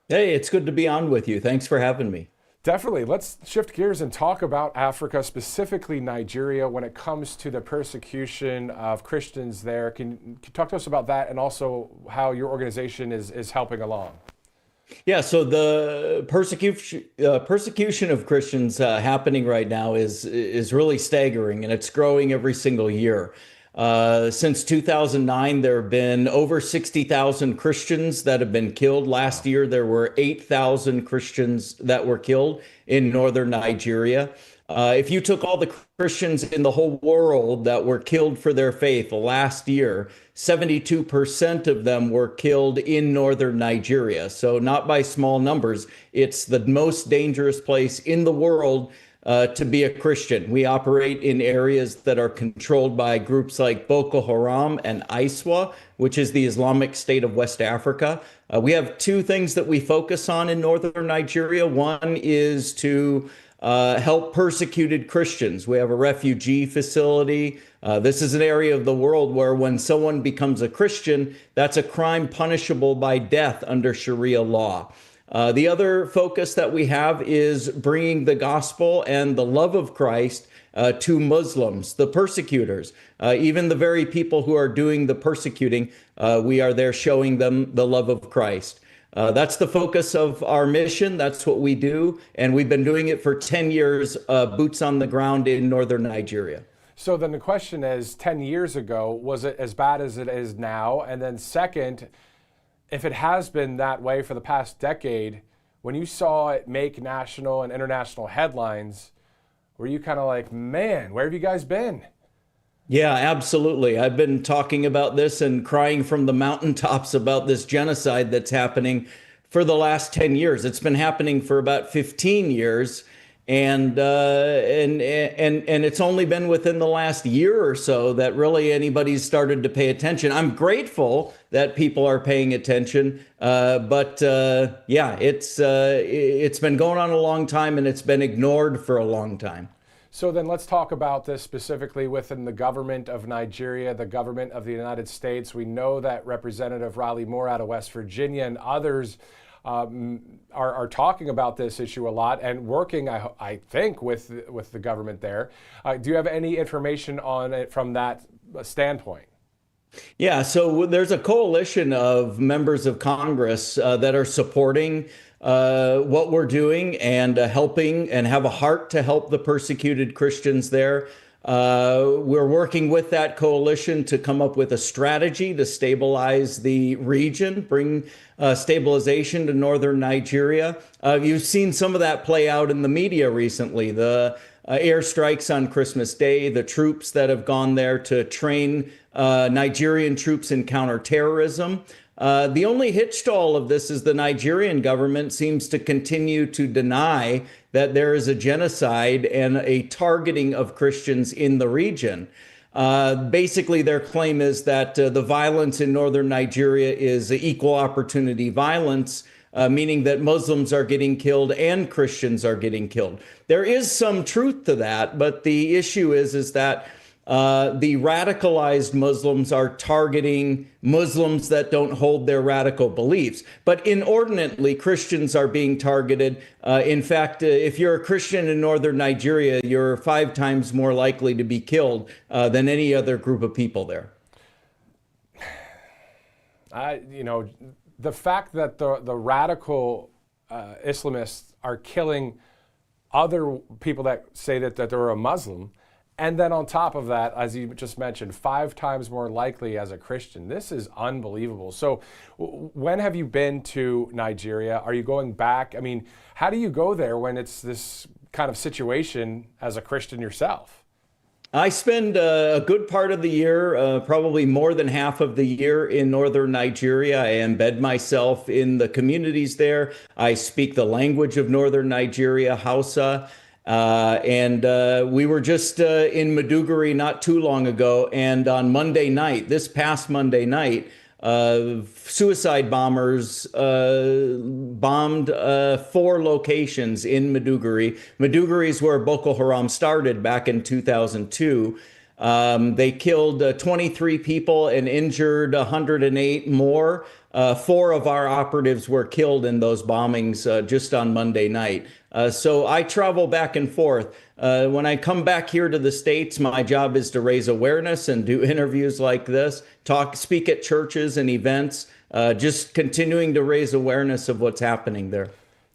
Hey, it's good to be on with you. Thanks for having me. Definitely. Let's shift gears and talk about Africa, specifically Nigeria, when it comes to the persecution of Christians there. Can you talk to us about that and also how your organization is helping along? Yeah, so the persecution of Christians happening right now is really staggering, and it's growing every single year. Since 2009, there have been over 60,000 Christians that have been killed. Last year, there were 8,000 Christians that were killed in northern Nigeria. If you took all the Christians in the whole world that were killed for their faith last year, 72% of them were killed in northern Nigeria. So not by small numbers. It's the most dangerous place in the world to be a Christian. We operate in areas that are controlled by groups like Boko Haram and ISWA, which is the Islamic State of West Africa. We have two things that we focus on in northern Nigeria. One is to help persecuted Christians. We have a refugee facility. This is an area of the world where when someone becomes a Christian, that's a crime punishable by death under Sharia law. The other focus that we have is bringing the gospel and the love of Christ to Muslims, the persecutors, even the very people who are doing the persecuting. We are there showing them the love of Christ. That's the focus of our mission. That's what we do. And we've been doing it for 10 years, boots on the ground in northern Nigeria. So then the question is, 10 years ago, was it as bad as it is now? And then second, if it has been that way for the past decade, when you saw it make national and international headlines, were you kind of like, man, where have you guys been? Yeah, absolutely. I've been talking about this and crying from the mountaintops about this genocide that's happening for the last 10 years. It's been happening for about 15 years. And it's only been within the last year or so that really anybody's started to pay attention. I'm grateful that people are paying attention, but it's been going on a long time and it's been ignored for a long time. So then let's talk about this specifically within the government of Nigeria, the government of the United States. We know that Representative Riley Moore out of West Virginia and others are talking about this issue a lot and working, I think, with the government there. Do you have any information on it from that standpoint? Yeah, so there's a coalition of members of Congress that are supporting what we're doing and helping and have a heart to help the persecuted Christians there. We're working with that coalition to come up with a strategy to stabilize the region, bring stabilization to northern Nigeria. You've seen some of that play out in the media recently. The airstrikes on Christmas Day, the troops that have gone there to train Nigerian troops in counterterrorism. The only hitch to all of this is the Nigerian government seems to continue to deny that there is a genocide and a targeting of Christians in the region. Basically, their claim is that the violence in northern Nigeria is equal opportunity violence meaning that Muslims are getting killed and Christians are getting killed. There is some truth to that, but the issue is that the radicalized Muslims are targeting Muslims that don't hold their radical beliefs. But inordinately, Christians are being targeted. In fact, if you're a Christian in northern Nigeria, you're 5 times more likely to be killed than any other group of people there. The fact that the radical Islamists are killing other people that say that they're a Muslim, and then on top of that, as you just mentioned, 5 times more likely as a Christian. This is unbelievable. So when have you been to Nigeria? Are you going back? I mean, how do you go there when it's this kind of situation as a Christian yourself? I spend a good part of the year, probably more than half of the year in northern Nigeria. I embed myself in the communities there. I speak the language of northern Nigeria, Hausa. And we were just in Maiduguri not too long ago. And on Monday night, this past Monday night, suicide bombers bombed 4 locations in Maiduguri. Maiduguri is where Boko Haram started back in 2002. They killed 23 people and injured 108 more. 4 of our operatives were killed in those bombings just on Monday night. So I travel back and forth. When I come back here to the States, my job is to raise awareness and do interviews like this, speak at churches and events, just continuing to raise awareness of what's happening there.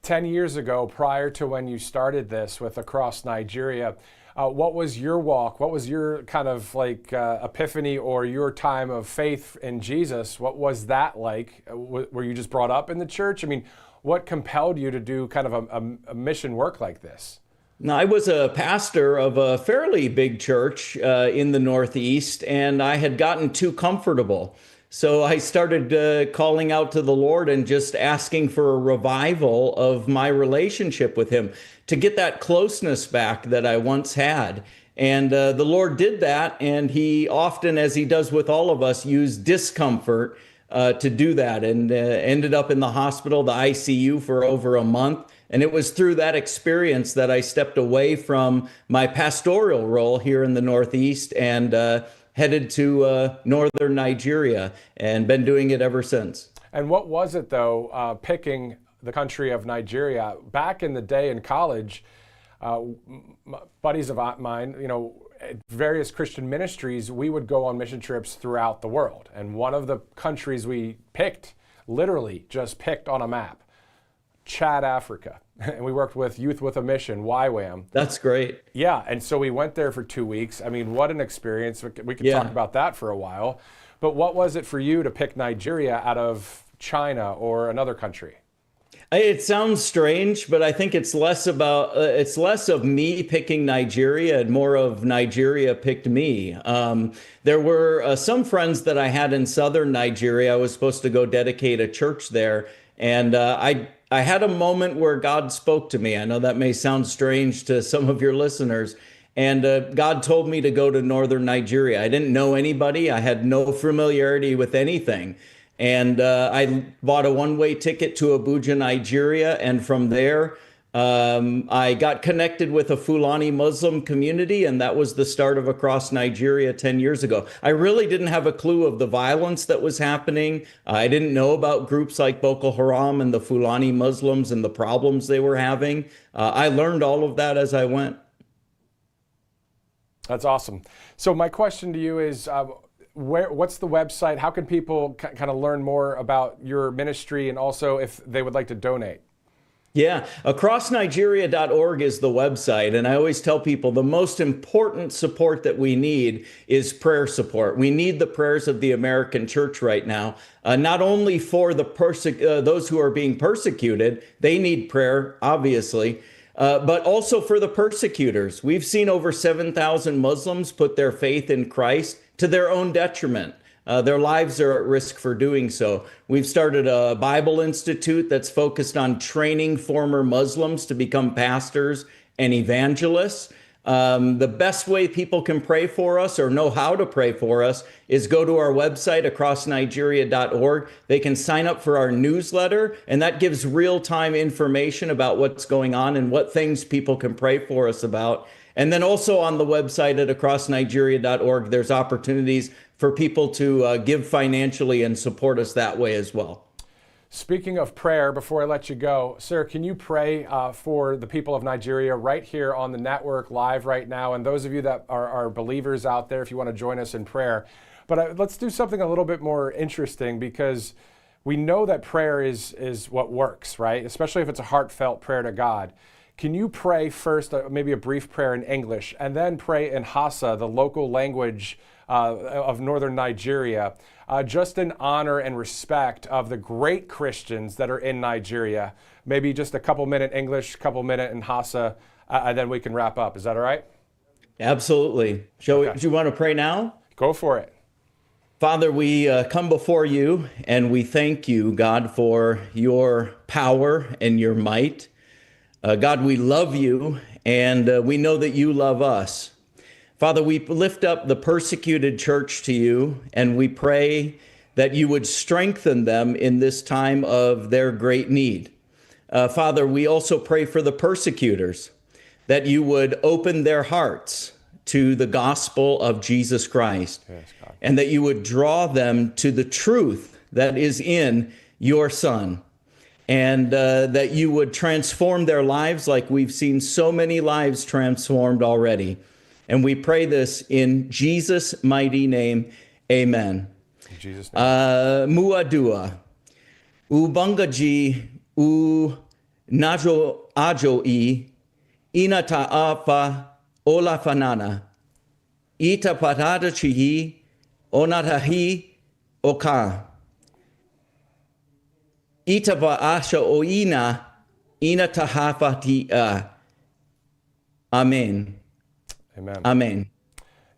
10 years ago, prior to when you started this with Across Nigeria, what was your walk? What was your kind of like epiphany or your time of faith in Jesus? What was that like? Were you just brought up in the church? I mean, what compelled you to do kind of a mission work like this? Now, I was a pastor of a fairly big church in the Northeast, and I had gotten too comfortable. So I started calling out to the Lord and just asking for a revival of my relationship with him to get that closeness back that I once had. And the Lord did that, and he often, as he does with all of us, used discomfort to do that, and ended up in the hospital, the ICU, for over a month. And it was through that experience that I stepped away from my pastoral role here in the Northeast and headed to northern Nigeria, and been doing it ever since. And what was it, though, picking the country of Nigeria? Back in the day in college, buddies of mine, various Christian ministries, we would go on mission trips throughout the world. And one of the countries we picked, literally just picked on a map, Chad, Africa. And we worked with Youth with a Mission, YWAM. That's great. Yeah, and so we went there for 2 weeks. I mean, what an experience. We could talk about that for a while. But what was it for you to pick Nigeria out of China or another country? It sounds strange, but I think it's less of me picking Nigeria and more of Nigeria picked me. There were some friends that I had in southern Nigeria. I was supposed to go dedicate a church there, and I had a moment where God spoke to me. I know that may sound strange to some of your listeners. And God told me to go to northern Nigeria. I didn't know anybody. I had no familiarity with anything. And I bought a one-way ticket to Abuja, Nigeria. And from there, I got connected with a Fulani Muslim community, and that was the start of Across Nigeria 10 years ago. I really didn't have a clue of the violence that was happening. I didn't know about groups like Boko Haram and the Fulani Muslims and the problems they were having. I learned all of that as I went. That's awesome. So my question to you is, what's the website? How can people kind of learn more about your ministry, and also if they would like to donate? Yeah, acrossnigeria.org is the website. And I always tell people the most important support that we need is prayer support. We need the prayers of the American church right now, not only for those who are being persecuted. They need prayer, obviously, but also for the persecutors. We've seen over 7,000 Muslims put their faith in Christ to their own detriment. Their lives are at risk for doing so. We've started a Bible Institute that's focused on training former Muslims to become pastors and evangelists. The best way people can pray for us or know how to pray for us is go to our website, acrossnigeria.org. They can sign up for our newsletter, and that gives real-time information about what's going on and what things people can pray for us about. And then also on the website at acrossnigeria.org, there's opportunities for people to give financially and support us that way as well. Speaking of prayer, before I let you go, sir, can you pray for the people of Nigeria right here on the network live right now? And those of you that are believers out there, if you want to join us in prayer. But let's do something a little bit more interesting, because we know that prayer is what works, right? Especially if it's a heartfelt prayer to God. Can you pray first, maybe a brief prayer in English, and then pray in Hausa, the local language of northern Nigeria, just in honor and respect of the great Christians that are in Nigeria? Maybe just a couple minute English, couple minute in Hausa, and then we can wrap up. Is that all right? Absolutely. Do you want to pray now? Go for it. Father, we come before you and we thank you, God, for your power and your might. God, we love you, and we know that you love us. Father, we lift up the persecuted church to you, and we pray that you would strengthen them in this time of their great need. Father, we also pray for the persecutors, that you would open their hearts to the gospel of Jesus Christ, and that you would draw them to the truth that is in your Son, and that you would transform their lives like we've seen so many lives transformed already. And we pray this in Jesus' mighty name. Amen. In Jesus' name. Muadua. Ubangaji u najo ajoi inata apa olafanana. Ita patada chihi onatahi oka. Ita va asha oina inatahafati. Amen. Amen. Amen.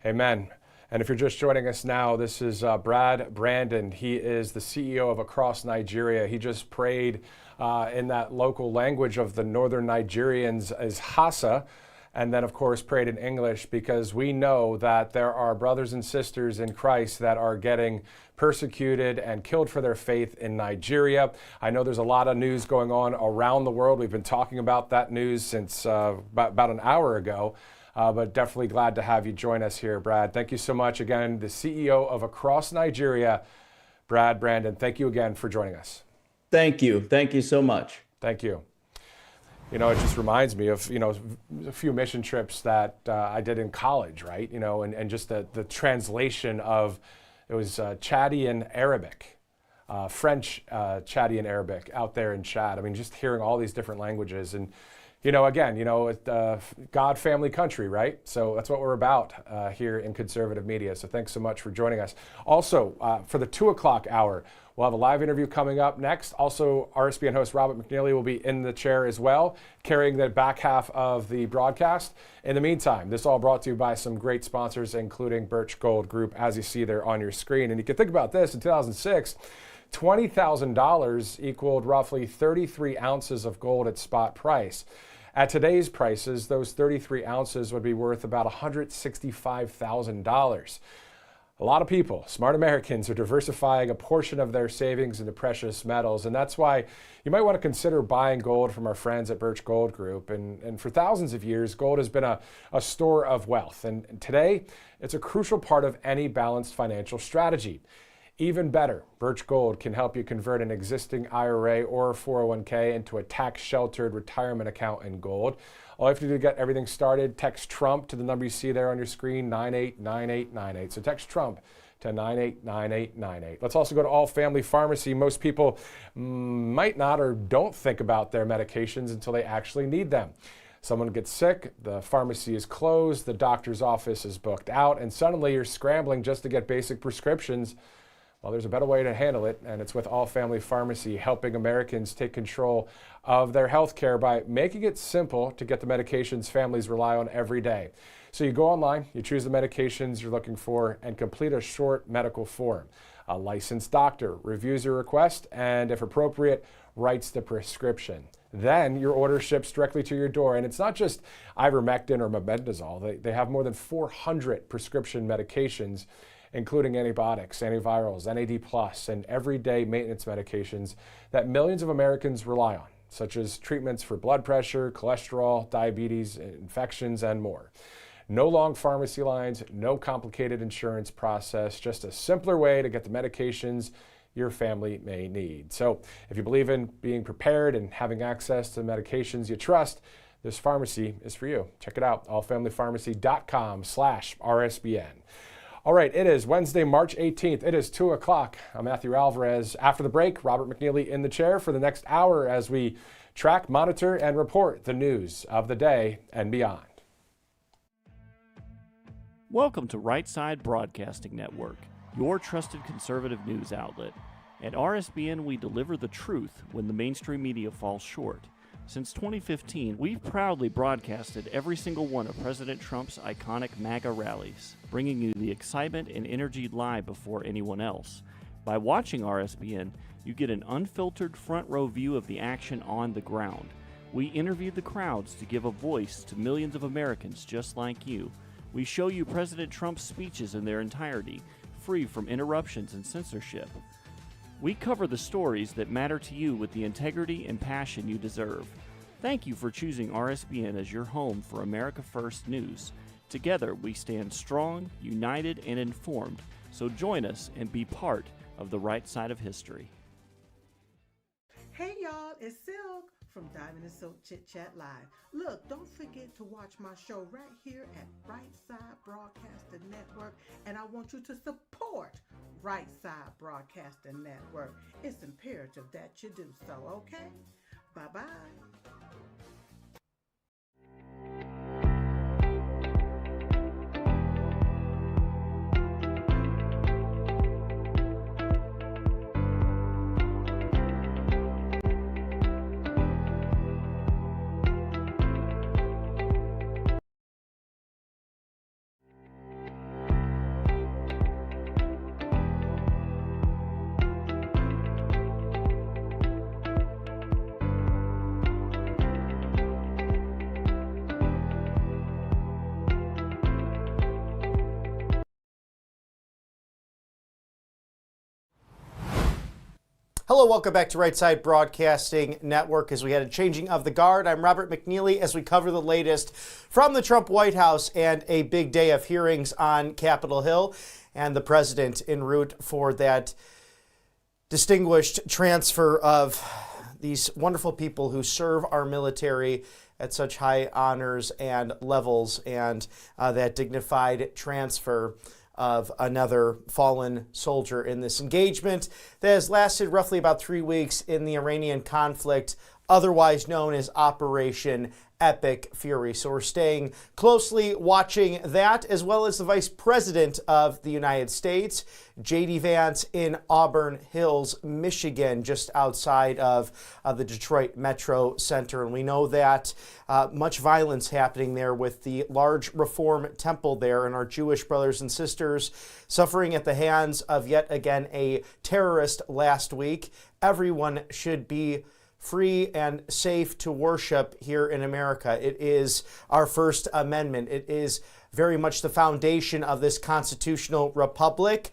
Amen. And if you're just joining us now, this is Brad Brandon. He is the CEO of Across Nigeria. He just prayed in that local language of the northern Nigerians as Hausa, and then of course prayed in English, because we know that there are brothers and sisters in Christ that are getting persecuted and killed for their faith in Nigeria. I know there's a lot of news going on around the world. We've been talking about that news since about an hour ago. But definitely glad to have you join us here, Brad. Thank you so much. Again, the CEO of Across Nigeria, Brad Brandon. Thank you again for joining us. Thank you. Thank you so much. Thank you. You know, it just reminds me of, a few mission trips that I did in college, right? And just the translation of, it was Chadian Arabic, French Chadian Arabic out there in Chad. I mean, just hearing all these different languages. And God, family, country, right? So that's what we're about here in conservative media. So thanks so much for joining us. Also, for the 2 o'clock hour, we'll have a live interview coming up next. Also, RSBN host Robert McNeely will be in the chair as well, carrying the back half of the broadcast. In the meantime, this all brought to you by some great sponsors, including Birch Gold Group, as you see there on your screen. And you can think about this, in 2006, $20,000 equaled roughly 33 ounces of gold at spot price. At today's prices, those 33 ounces would be worth about $165,000. A lot of people, smart Americans, are diversifying a portion of their savings into precious metals, and that's why you might want to consider buying gold from our friends at Birch Gold Group. And for thousands of years, gold has been a store of wealth, and today it's a crucial part of any balanced financial strategy. Even better, Birch Gold can help you convert an existing IRA or 401k into a tax-sheltered retirement account in gold. All you have to do to get everything started, text Trump to the number you see there on your screen, 989898. So text Trump to 989898. Let's also go to All Family Pharmacy. Most people might not or don't think about their medications until they actually need them. Someone gets sick, the pharmacy is closed, the doctor's office is booked out, and suddenly you're scrambling just to get basic prescriptions. Well, there's a better way to handle it, and it's with All Family Pharmacy, helping Americans take control of their health care by making it simple to get the medications families rely on every day. So you go online, you choose the medications you're looking for, and complete a short medical form. A licensed doctor reviews your request and, if appropriate, writes the prescription. Then your order ships directly to your door. And it's not just ivermectin or mebendazole. They have more than 400 prescription medications, including antibiotics, antivirals, NAD+, and everyday maintenance medications that millions of Americans rely on, such as treatments for blood pressure, cholesterol, diabetes, infections, and more. No long pharmacy lines, no complicated insurance process, just a simpler way to get the medications your family may need. So if you believe in being prepared and having access to medications you trust, this pharmacy is for you. Check it out, allfamilypharmacy.com/RSBN. All right, it is Wednesday, March 18th. It is 2 o'clock. I'm Matthew Alvarez. After the break, Robert McNeely in the chair for the next hour as we track, monitor, and report the news of the day and beyond. Welcome to Right Side Broadcasting Network, your trusted conservative news outlet. At RSBN, we deliver the truth when the mainstream media falls short. Since 2015, we've proudly broadcasted every single one of President Trump's iconic MAGA rallies, bringing you the excitement and energy live before anyone else. By watching RSBN, you get an unfiltered front row view of the action on the ground. We interview the crowds to give a voice to millions of Americans just like you. We show you President Trump's speeches in their entirety, free from interruptions and censorship. We cover the stories that matter to you with the integrity and passion you deserve. Thank you for choosing RSBN as your home for America First News. Together, we stand strong, united, and informed. So join us and be part of the right side of history. Hey y'all, it's Silk from Diamond and Silk Chit Chat Live. Look, don't forget to watch my show right here at Right Side Broadcasting Network, and I want you to support Right Side Broadcasting Network. It's imperative that you do so, okay? Bye-bye. Hello, welcome back to Right Side Broadcasting Network. As we had a changing of the guard, I'm Robert McNeely as we cover the latest from the Trump White House and a big day of hearings on Capitol Hill and the president en route for that distinguished transfer of these wonderful people who serve our military at such high honors and levels, and that dignified transfer of another fallen soldier in this engagement that has lasted roughly about 3 weeks in the Iranian conflict, otherwise known as Operation Epic Fury. So we're staying closely watching that, as well as the Vice President of the United States, J.D. Vance, in Auburn Hills, Michigan, just outside of the Detroit Metro Center. And we know that much violence happening there with the large Reform Temple there, and our Jewish brothers and sisters suffering at the hands of yet again a terrorist last week. Everyone should be free and safe to worship here in America. It is our First Amendment. It is very much the foundation of this constitutional republic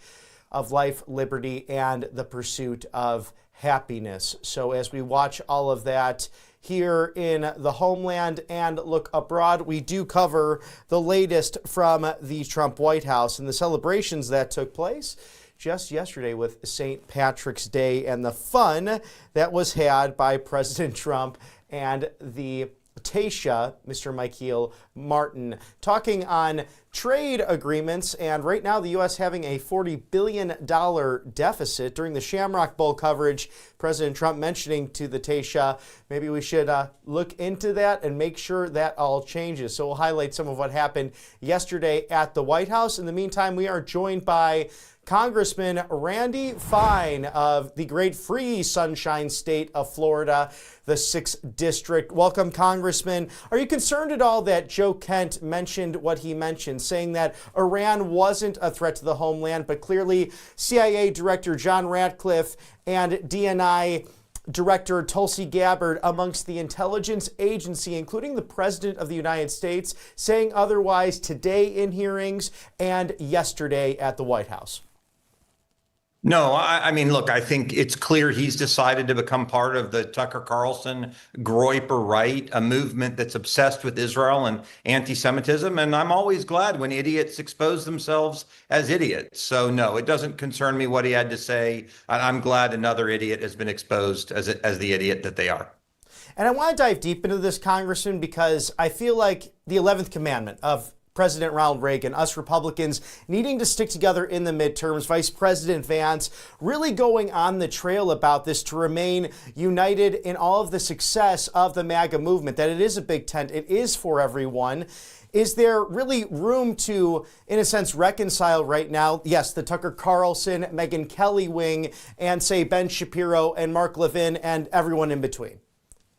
of life, liberty, and the pursuit of happiness. So as we watch all of that here in the homeland and look abroad, we do cover the latest from the Trump White House and the celebrations that took place just yesterday with St. Patrick's Day and the fun that was had by President Trump and the Taysha, Mr. Michael Martin, talking on trade agreements. And right now the U.S. having a $40 billion deficit. During the Shamrock Bowl coverage, President Trump mentioning to the Taysha, maybe we should look into that and make sure that all changes. So we'll highlight some of what happened yesterday at the White House. In the meantime, we are joined by Congressman Randy Fine of the great free sunshine state of Florida, the 6th District. Welcome, Congressman. Are you concerned at all that Joe Kent mentioned what he mentioned, saying that Iran wasn't a threat to the homeland, but clearly CIA Director John Ratcliffe and DNI Director Tulsi Gabbard amongst the intelligence agency, including the President of the United States, saying otherwise today in hearings and yesterday at the White House. No, I mean, look, I think it's clear he's decided to become part of the Tucker Carlson Groyper right, a movement that's obsessed with Israel and anti-Semitism. And I'm always glad when idiots expose themselves as idiots. So, no, it doesn't concern me what he had to say. I'm glad another idiot has been exposed as the idiot that they are. And I want to dive deep into this, Congressman, because I feel like the 11th commandment of President Ronald Reagan, us Republicans needing to stick together in the midterms, Vice President Vance really going on the trail about this to remain united in all of the success of the MAGA movement, that it is a big tent, it is for everyone. Is there really room to, in a sense, reconcile right now, yes, the Tucker Carlson, Megyn Kelly wing, and say Ben Shapiro and Mark Levin and everyone in between?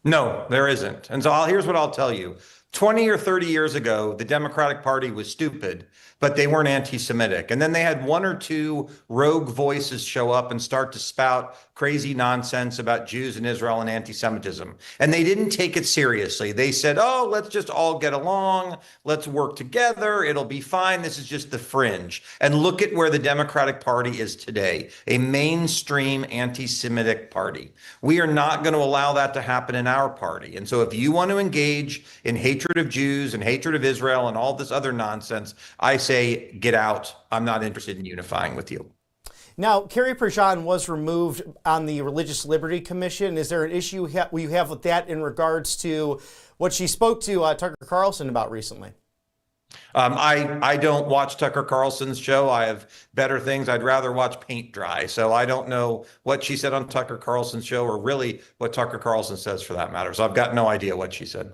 No, there isn't. And so here's what I'll tell you. 20 or 30 years ago, the Democratic Party was stupid, but they weren't anti-Semitic. And then they had one or two rogue voices show up and start to spout crazy nonsense about Jews and Israel and anti-Semitism. And they didn't take it seriously. They said, oh, let's just all get along. Let's work together. It'll be fine. This is just the fringe. And look at where the Democratic Party is today, a mainstream anti-Semitic party. We are not going to allow that to happen in our party. And so if you want to engage in hatred of Jews and hatred of Israel and all this other nonsense, I say, get out. I'm not interested in unifying with you. Now, Carrie Prejean was removed on the Religious Liberty Commission. Is there an issue you have with that in regards to what she spoke to Tucker Carlson about recently? I don't watch Tucker Carlson's show. I have better things. I'd rather watch paint dry. So I don't know what she said on Tucker Carlson's show or really what Tucker Carlson says for that matter. So I've got no idea what she said.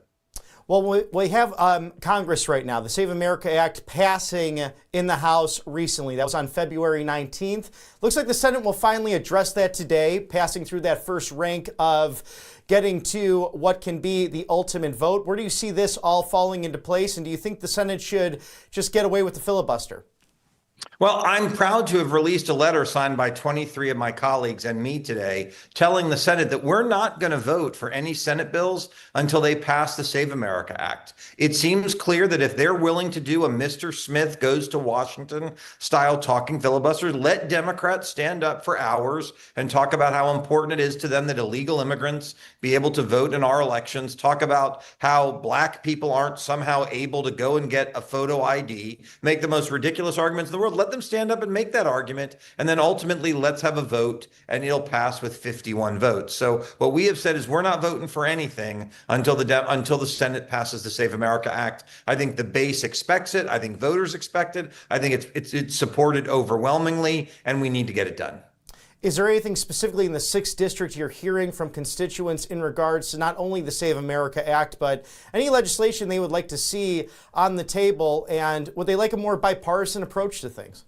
Well, we have Congress right now, the Save America Act passing in the House recently. That was on February 19th. Looks like the Senate will finally address that today, passing through that first rank of getting to what can be the ultimate vote. Where do you see this all falling into place? And do you think the Senate should just get away with the filibuster? Well, I'm proud to have released a letter signed by 23 of my colleagues and me today telling the Senate that we're not going to vote for any Senate bills until they pass the Save America Act. It seems clear that if they're willing to do a Mr. Smith goes to Washington style talking filibuster, let Democrats stand up for hours and talk about how important it is to them that illegal immigrants be able to vote in our elections, talk about how black people aren't somehow able to go and get a photo ID, make the most ridiculous arguments in the world. Let them stand up and make that argument, and then ultimately let's have a vote, and it'll pass with 51 votes. So what we have said is we're not voting for anything until the Senate passes the Save America Act. I think the base expects it. I think voters expect it. I think it's supported overwhelmingly, and we need to get it done. Is there anything specifically in the 6th District you're hearing from constituents in regards to not only the Save America Act, but any legislation they would like to see on the table? And would they like a more bipartisan approach to things?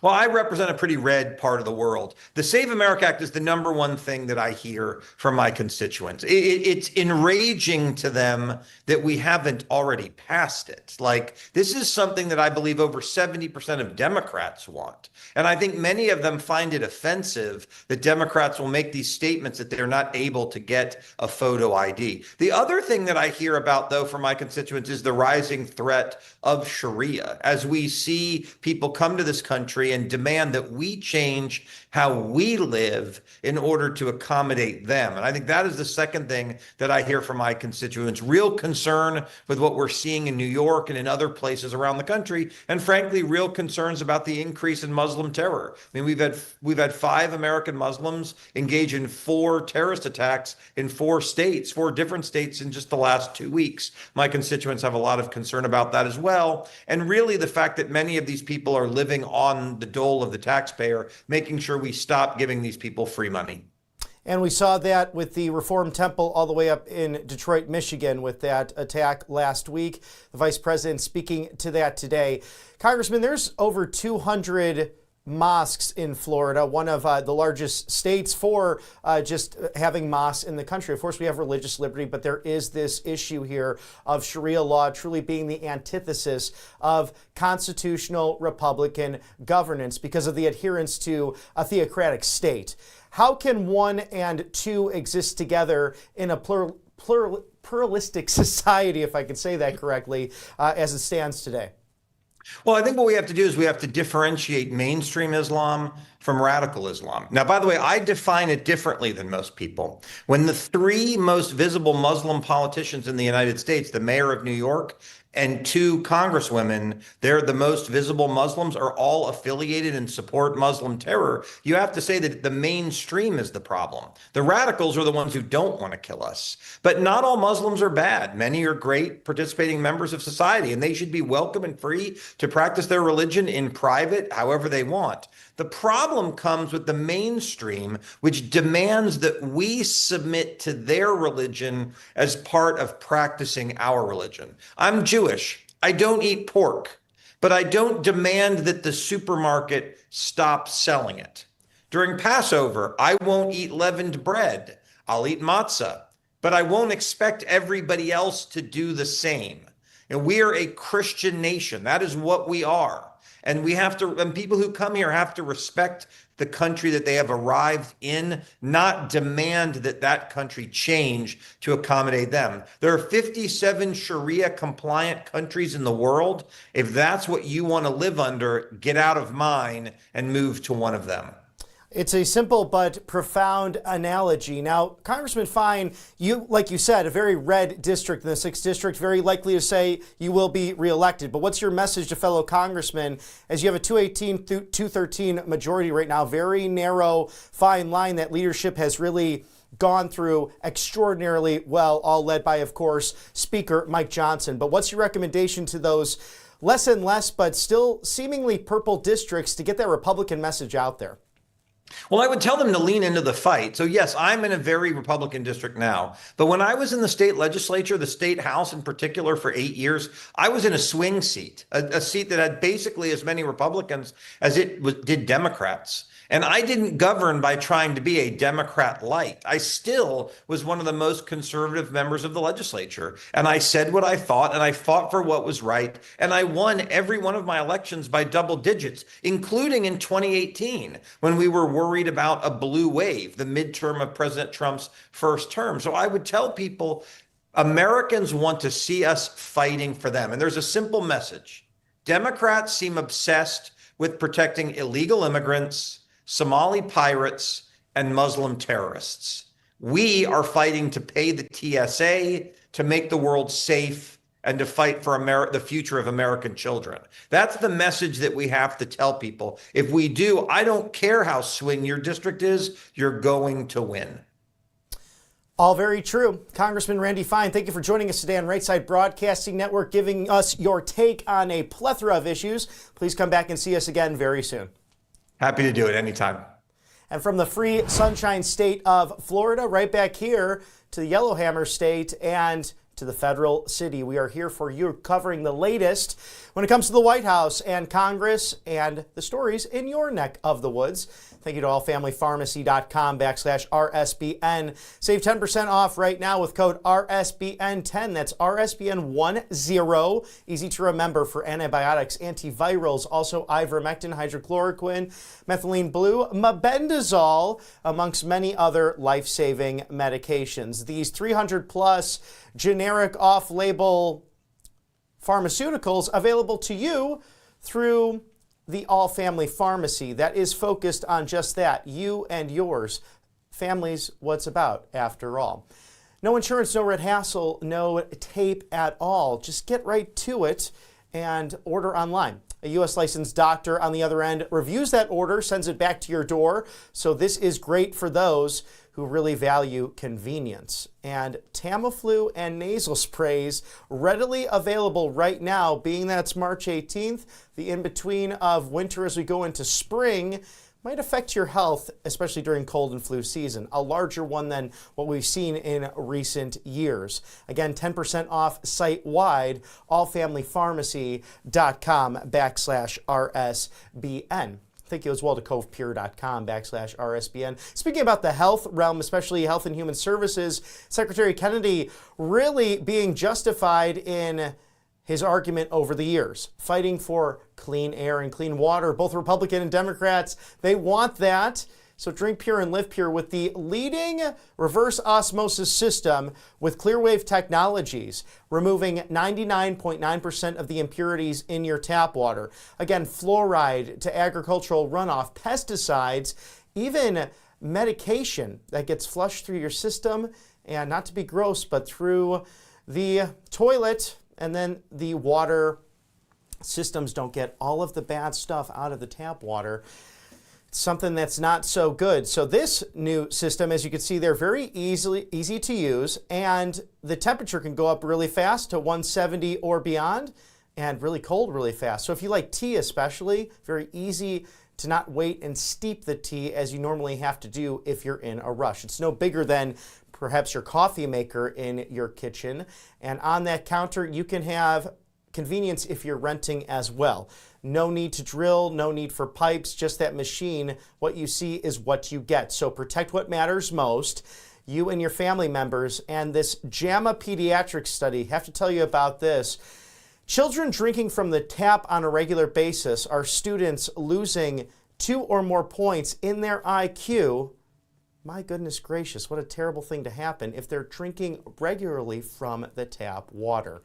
Well, I represent a pretty red part of the world. The Save America Act is the number one thing that I hear from my constituents. It's enraging to them that we haven't already passed it. Like, this is something that I believe over 70% of Democrats want. And I think many of them find it offensive that Democrats will make these statements that they're not able to get a photo ID. The other thing that I hear about, though, from my constituents is the rising threat of Sharia. As we see people come to this country and demand that we change how we live in order to accommodate them. And I think that is the second thing that I hear from my constituents, real concern with what we're seeing in New York and in other places around the country, and frankly, real concerns about the increase in Muslim terror. I mean, we've had 5 American Muslims engage in 4 terrorist attacks in 4 different states in just the last 2 weeks. My constituents have a lot of concern about that as well. And really the fact that many of these people are living on the dole of the taxpayer, making sure we stop giving these people free money. And we saw that with the Reform Temple all the way up in Detroit, Michigan, with that attack last week. The vice president speaking to that today. Congressman, there's over 200 mosques in Florida, one of the largest states for just having mosques in the country. Of course, we have religious liberty, but there is this issue here of Sharia law truly being the antithesis of constitutional Republican governance because of the adherence to a theocratic state. How can one and two exist together in a pluralistic society, if I can say that correctly, as it stands today? Well, I think what we have to do is we have to differentiate mainstream Islam from radical Islam. Now, by the way, I define it differently than most people. When the three most visible Muslim politicians in the United States, the mayor of New York and two congresswomen, they're the most visible Muslims, are all affiliated and support Muslim terror, you have to say that the mainstream is the problem. The radicals are the ones who don't want to kill us. But not all Muslims are bad. Many are great participating members of society, and they should be welcome and free to practice their religion in private, however they want. The problem comes with the mainstream, which demands that we submit to their religion as part of practicing our religion. I'm Jewish. I don't eat pork, but I don't demand that the supermarket stop selling it. During Passover, I won't eat leavened bread. I'll eat matzah, but I won't expect everybody else to do the same. And we are a Christian nation. That is what we are. And we have to, and people who come here have to respect the country that they have arrived in, not demand that that country change to accommodate them. There are 57 Sharia compliant countries in the world. If that's what you want to live under, get out of mine and move to one of them. It's a simple but profound analogy. Now, Congressman Fine, you, like you said, a very red district in the 6th District, very likely to say you will be reelected. But what's your message to fellow congressmen as you have a 218 through 213 majority right now, very narrow, fine line that leadership has really gone through extraordinarily well, all led by, of course, Speaker Mike Johnson. But what's your recommendation to those less and less, but still seemingly purple districts to get that Republican message out there? Well, I would tell them to lean into the fight. So yes, I'm in a very Republican district now. But when I was in the state legislature, the state house in particular, for 8 years, I was in a swing seat, a seat that had basically as many Republicans as it did Democrats. And I didn't govern by trying to be a Democrat light. I still was one of the most conservative members of the legislature. And I said what I thought, and I fought for what was right. And I won every one of my elections by double digits, including in 2018, when we were worried about a blue wave, the midterm of President Trump's first term. So I would tell people, Americans want to see us fighting for them. And there's a simple message. Democrats seem obsessed with protecting illegal immigrants, Somali pirates, and Muslim terrorists. We are fighting to pay the TSA, to make the world safe, and to fight for the future of American children. That's the message that we have to tell people. If we do, I don't care how swing your district is, you're going to win. All very true. Congressman Randy Fine, thank you for joining us today on Right Side Broadcasting Network, giving us your take on a plethora of issues. Please come back and see us again very soon. Happy to do it anytime. And from the free sunshine state of Florida, right back here to the Yellowhammer State and to the federal city, we are here for you, covering the latest when it comes to the White House and Congress and the stories in your neck of the woods. Thank you to allfamilypharmacy.com/RSBN. Save 10% off right now with code RSBN10. That's RSBN10. Easy to remember for antibiotics, antivirals, also ivermectin, hydrochloroquine, methylene blue, mebendazole, amongst many other life-saving medications. These 300 plus generic off-label pharmaceuticals available to you through the All Family Pharmacy that is focused on just that, you and yours. Family's what's about, after all. No insurance, no red hassle, no tape at all. Just get right to it and order online. A U.S. licensed doctor on the other end reviews that order, sends it back to your door. So this is great for those who really value convenience. And Tamiflu and nasal sprays readily available right now, being that it's March 18th, the in-between of winter as we go into spring might affect your health, especially during cold and flu season, a larger one than what we've seen in recent years. Again, 10% off site-wide, allfamilypharmacy.com/RSBN. Thank you as well to covepure.com/RSBN. Speaking about the health realm, especially Health and Human Services, Secretary Kennedy really being justified in his argument over the years, fighting for clean air and clean water. Both Republican and Democrats, they want that. So drink pure and live pure with the leading reverse osmosis system with Clearwave Technologies, removing 99.9% of the impurities in your tap water. Again, fluoride to agricultural runoff, pesticides, even medication that gets flushed through your system, and not to be gross, but through the toilet, and then the water systems don't get all of the bad stuff out of the tap water. Something that's not so good. So this new system, as you can see, they're very easy to use, and the temperature can go up really fast to 170 or beyond, and really cold really fast. So if you like tea especially, very easy to not wait and steep the tea as you normally have to do if you're in a rush. It's no bigger than perhaps your coffee maker in your kitchen, and on that counter you can have convenience if you're renting as well. No need to drill, no need for pipes, just that machine. What you see is what you get. So protect what matters most, you and your family members. And this JAMA pediatric study, have to tell you about this. Children drinking from the tap on a regular basis are students losing 2 or more points in their IQ. My goodness gracious, what a terrible thing to happen if they're drinking regularly from the tap water.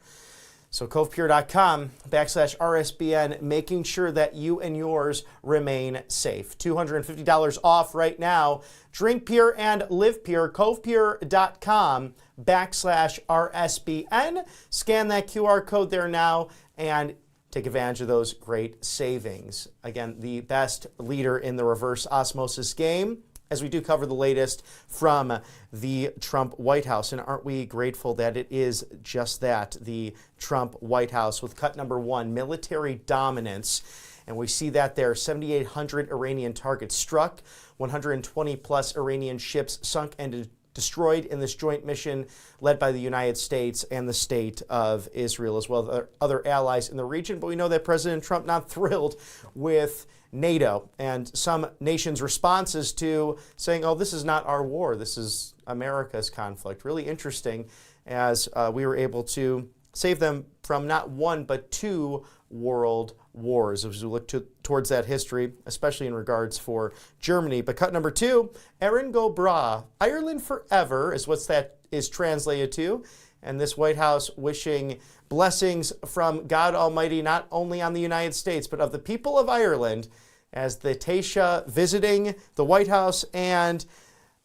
So covepure.com/RSBN, making sure that you and yours remain safe. $250 off right now. Drink pure and live pure. covepure.com/RSBN. Scan that QR code there now and take advantage of those great savings. Again, the best leader in the reverse osmosis game, as we do cover the latest from the Trump White House. And aren't we grateful that it is just that, the Trump White House, with cut number 1, military dominance. And we see that there, 7,800 Iranian targets struck, 120 plus Iranian ships sunk and destroyed in this joint mission led by the United States and the state of Israel, as well as other allies in the region. But we know that President Trump not thrilled with NATO and some nations' responses to saying, oh, this is not our war, this is America's conflict. Really interesting, as we were able to save them from not 1 but 2 world wars as we look towards that history, especially in regards for Germany. But cut number 2, Erin go Bra, Ireland forever is what that is translated to. And this White House wishing blessings from God Almighty, not only on the United States, but of the people of Ireland, as the Taoiseach visiting the White House and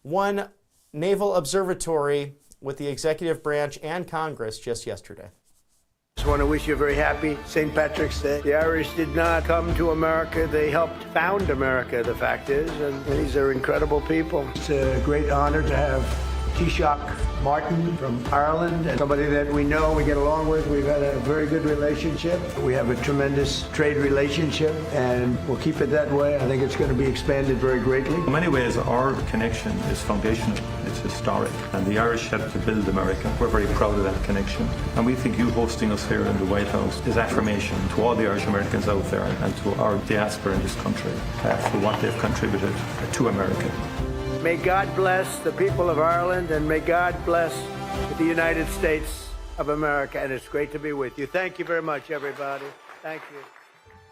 one naval observatory with the executive branch and Congress just yesterday. Just want to wish you a very happy St. Patrick's Day. The Irish did not come to America. They helped found America, the fact is, and these are incredible people. It's a great honor to have Taoiseach Martin from Ireland, and somebody that we know, we get along with. We've had a very good relationship. We have a tremendous trade relationship, and we'll keep it that way. I think it's going to be expanded very greatly. In many ways, our connection is foundational. It's historic. And the Irish helped to build America. We're very proud of that connection. And we think you hosting us here in the White House is affirmation to all the Irish Americans out there and to our diaspora in this country for what they've contributed to America. May God bless the people of Ireland, and may God bless the United States of America. And it's great to be with you. Thank you very much, everybody. Thank you.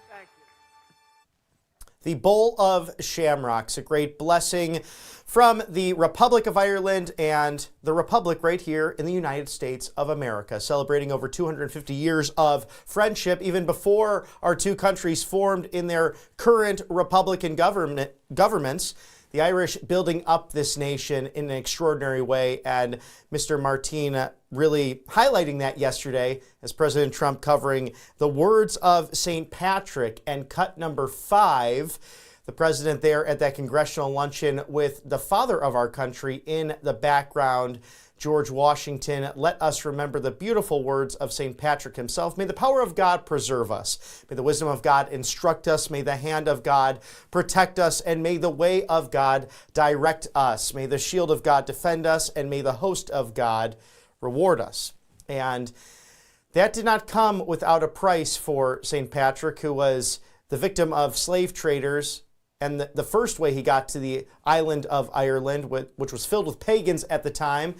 Thank you. The Bowl of Shamrocks, a great blessing from the Republic of Ireland and the Republic right here in the United States of America, celebrating over 250 years of friendship, even before our two countries formed in their current Republican governments. The Irish building up this nation in an extraordinary way, and Mr. Martin really highlighting that yesterday as President Trump covering the words of St. Patrick and cut number 5. The president there at that congressional luncheon with the father of our country in the background, George Washington. Let us remember the beautiful words of St. Patrick himself. May the power of God preserve us. May the wisdom of God instruct us. May the hand of God protect us. And may the way of God direct us. May the shield of God defend us. And may the host of God reward us. And that did not come without a price for St. Patrick, who was the victim of slave traders And the first way he got to the island of Ireland, which was filled with pagans at the time,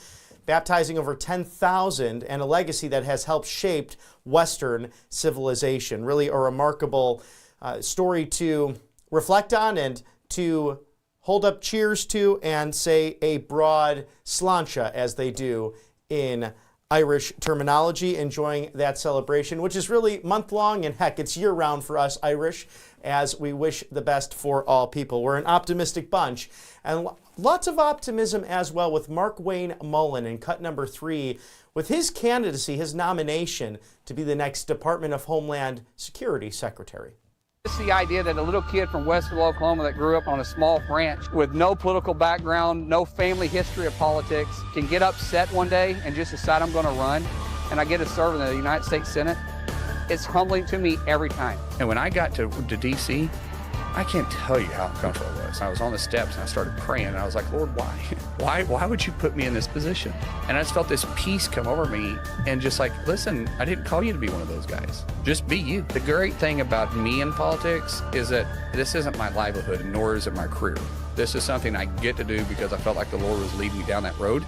baptizing over 10,000, and a legacy that has helped shape Western civilization. Really a remarkable story to reflect on and to hold up cheers to and say a broad sláinte, as they do in Irish terminology, enjoying that celebration, which is really month-long, and heck, it's year-round for us Irish, as we wish the best for all people. We're an optimistic bunch, and lots of optimism as well with Mark Wayne Mullen in cut number 3, with his candidacy, his nomination to be the next Department of Homeland Security Secretary. It's the idea that a little kid from Westville, Oklahoma that grew up on a small ranch with no political background, no family history of politics, can get upset one day and just decide I'm going to run, and I get to serve in the United States Senate. It's humbling to me every time. And when I got to D.C., I can't tell you how uncomfortable it was. I was on the steps and I started praying, and I was like, Lord, why? Why would you put me in this position? And I just felt this peace come over me, and just like, listen, I didn't call you to be one of those guys. Just be you. The great thing about me in politics is that this isn't my livelihood, nor is it my career. This is something I get to do because I felt like the Lord was leading me down that road.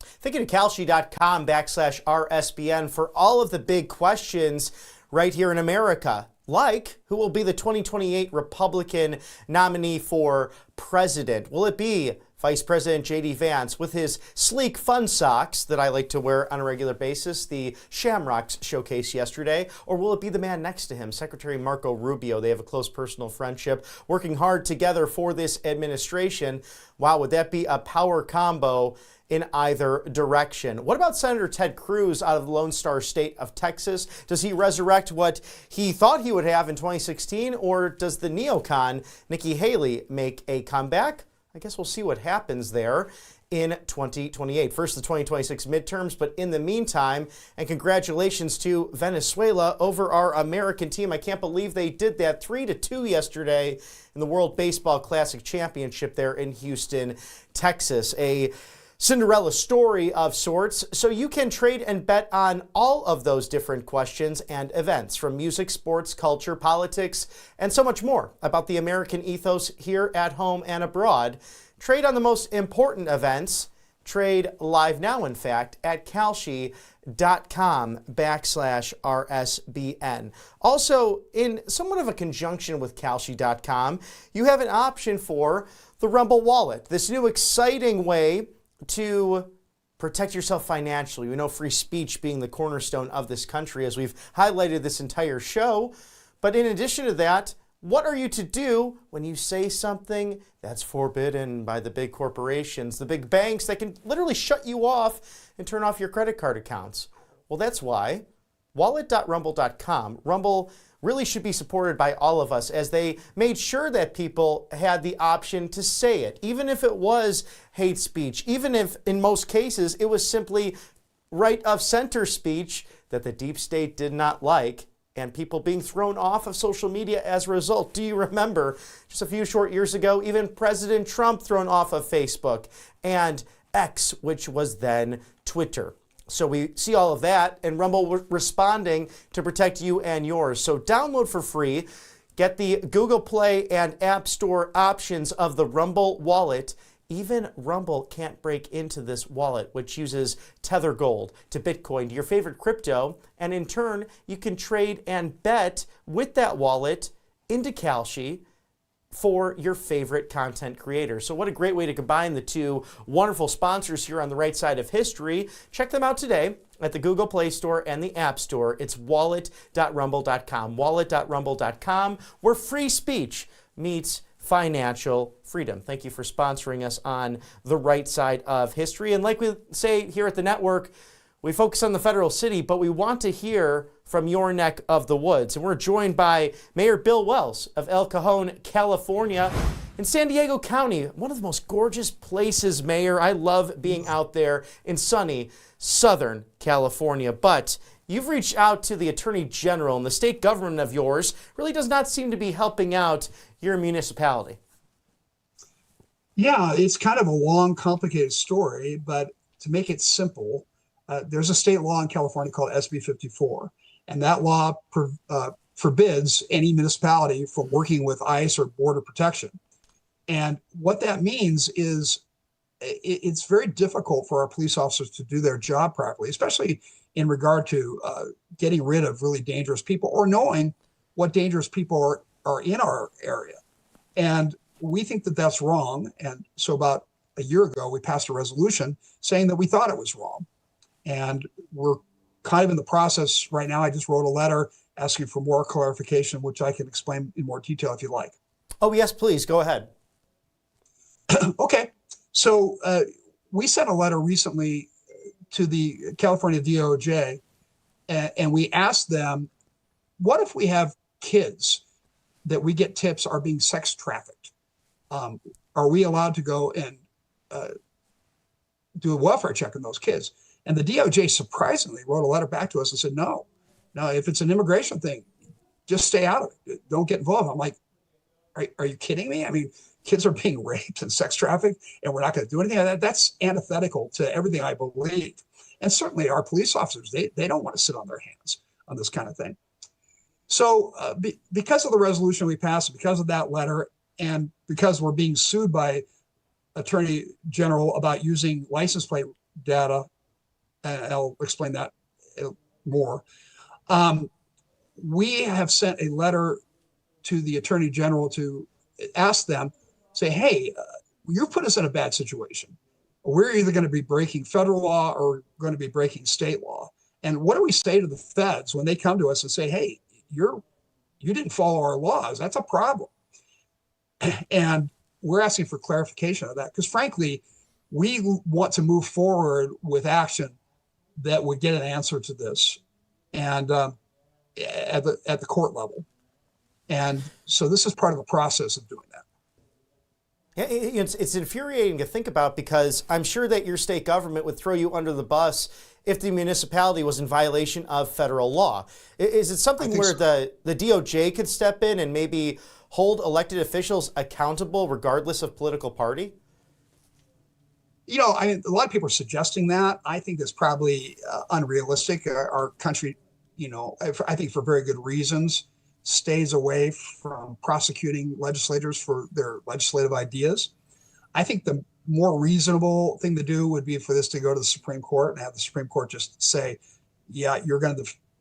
Thinking of Kalshi.com/RSBN for all of the big questions right here in America, like who will be the 2028 Republican nominee for president? Will it be Vice President J.D. Vance with his sleek fun socks that I like to wear on a regular basis, the Shamrocks showcase yesterday, or will it be the man next to him, Secretary Marco Rubio? They have a close personal friendship, working hard together for this administration. Wow, would that be a power combo in either direction? What about Senator Ted Cruz out of the Lone Star State of Texas? Does he resurrect what he thought he would have in 2016, or does the neocon Nikki Haley make a comeback? I guess we'll see what happens there in 2028. First, the 2026 midterms, but in the meantime, and congratulations to Venezuela over our American team. I can't believe they did that 3-2 yesterday in the World Baseball Classic Championship there in Houston, Texas. A Cinderella story of sorts, so you can trade and bet on all of those different questions and events, from music, sports, culture, politics, and so much more about the American ethos here at home and abroad. Trade on the most important events. Trade live now, in fact, at Kalshi.com/RSBN. Also, in somewhat of a conjunction with Kalshi.com, you have an option for the Rumble Wallet, this new exciting way to protect yourself financially. We know free speech being the cornerstone of this country, as we've highlighted this entire show. But in addition to that, what are you to do when you say something that's forbidden by the big corporations, the big banks that can literally shut you off and turn off your credit card accounts? Well, that's why wallet.rumble.com. Rumble really should be supported by all of us, as they made sure that people had the option to say it, even if it was hate speech, even if in most cases it was simply right of center speech that the deep state did not like, and people being thrown off of social media as a result. Do you remember just a few short years ago, even President Trump thrown off of Facebook and X, which was then Twitter? So we see all of that, and Rumble responding to protect you and yours. So download for free. Get the Google Play and App Store options of the Rumble wallet. Even Rumble can't break into this wallet, which uses Tether Gold to Bitcoin, to your favorite crypto. And in turn, you can trade and bet with that wallet into Kalshi for your favorite content creator. So what a great way to combine the two wonderful sponsors here on the right side of history. Check them out today at the Google Play Store and the App Store. It's wallet.rumble.com, wallet.rumble.com, where free speech meets financial freedom. Thank you for sponsoring us on the right side of history. And like we say here at the network, we focus on the federal city, but we want to hear from your neck of the woods. And we're joined by Mayor Bill Wells of El Cajon, California, in San Diego County. One of the most gorgeous places, Mayor. I love being out there in sunny Southern California. But you've reached out to the Attorney General, and the state government of yours really does not seem to be helping out your municipality. Yeah, it's kind of a long, complicated story, but to make it simple, there's a state law in California called SB 54, and that law forbids any municipality from working with ICE or Border Protection. And what that means is it's very difficult for our police officers to do their job properly, especially in regard to getting rid of really dangerous people or knowing what dangerous people are in our area. And we think that that's wrong. And so about a year ago, we passed a resolution saying that we thought it was wrong. And we're kind of in the process right now. I just wrote a letter asking for more clarification, which I can explain in more detail if you like. Oh, yes, please. Go ahead. Okay. So we sent a letter recently to the California DOJ, and we asked them, what if we have kids that we get tips are being sex trafficked? Are we allowed to go and do a welfare check on those kids? And the DOJ surprisingly wrote a letter back to us and said, no, if it's an immigration thing, just stay out of it. Don't get involved. I'm like, are you kidding me? I mean, kids are being raped and sex trafficked, and we're not going to do anything. That's antithetical to everything I believe. And certainly our police officers, they don't want to sit on their hands on this kind of thing. So because of the resolution we passed, because of that letter, and because we're being sued by Attorney General about using license plate data, and I'll explain that more, we have sent a letter to the Attorney General to ask them, say, hey, you put us in a bad situation. We're either going to be breaking federal law or going to be breaking state law. And what do we say to the feds when they come to us and say, hey, you didn't follow our laws? That's a problem. And we're asking for clarification of that because, frankly, we want to move forward with action that would get an answer to this, and at the court level. And so this is part of the process of doing that. Yeah, it's infuriating to think about because I'm sure that your state government would throw you under the bus if the municipality was in violation of federal law. Is it something where the DOJ could step in and maybe hold elected officials accountable regardless of political party? I mean, a lot of people are suggesting that. I think that's probably unrealistic. Our country, I think for very good reasons, stays away from prosecuting legislators for their legislative ideas. I think the more reasonable thing to do would be for this to go to the Supreme Court and have the Supreme Court just say, yeah,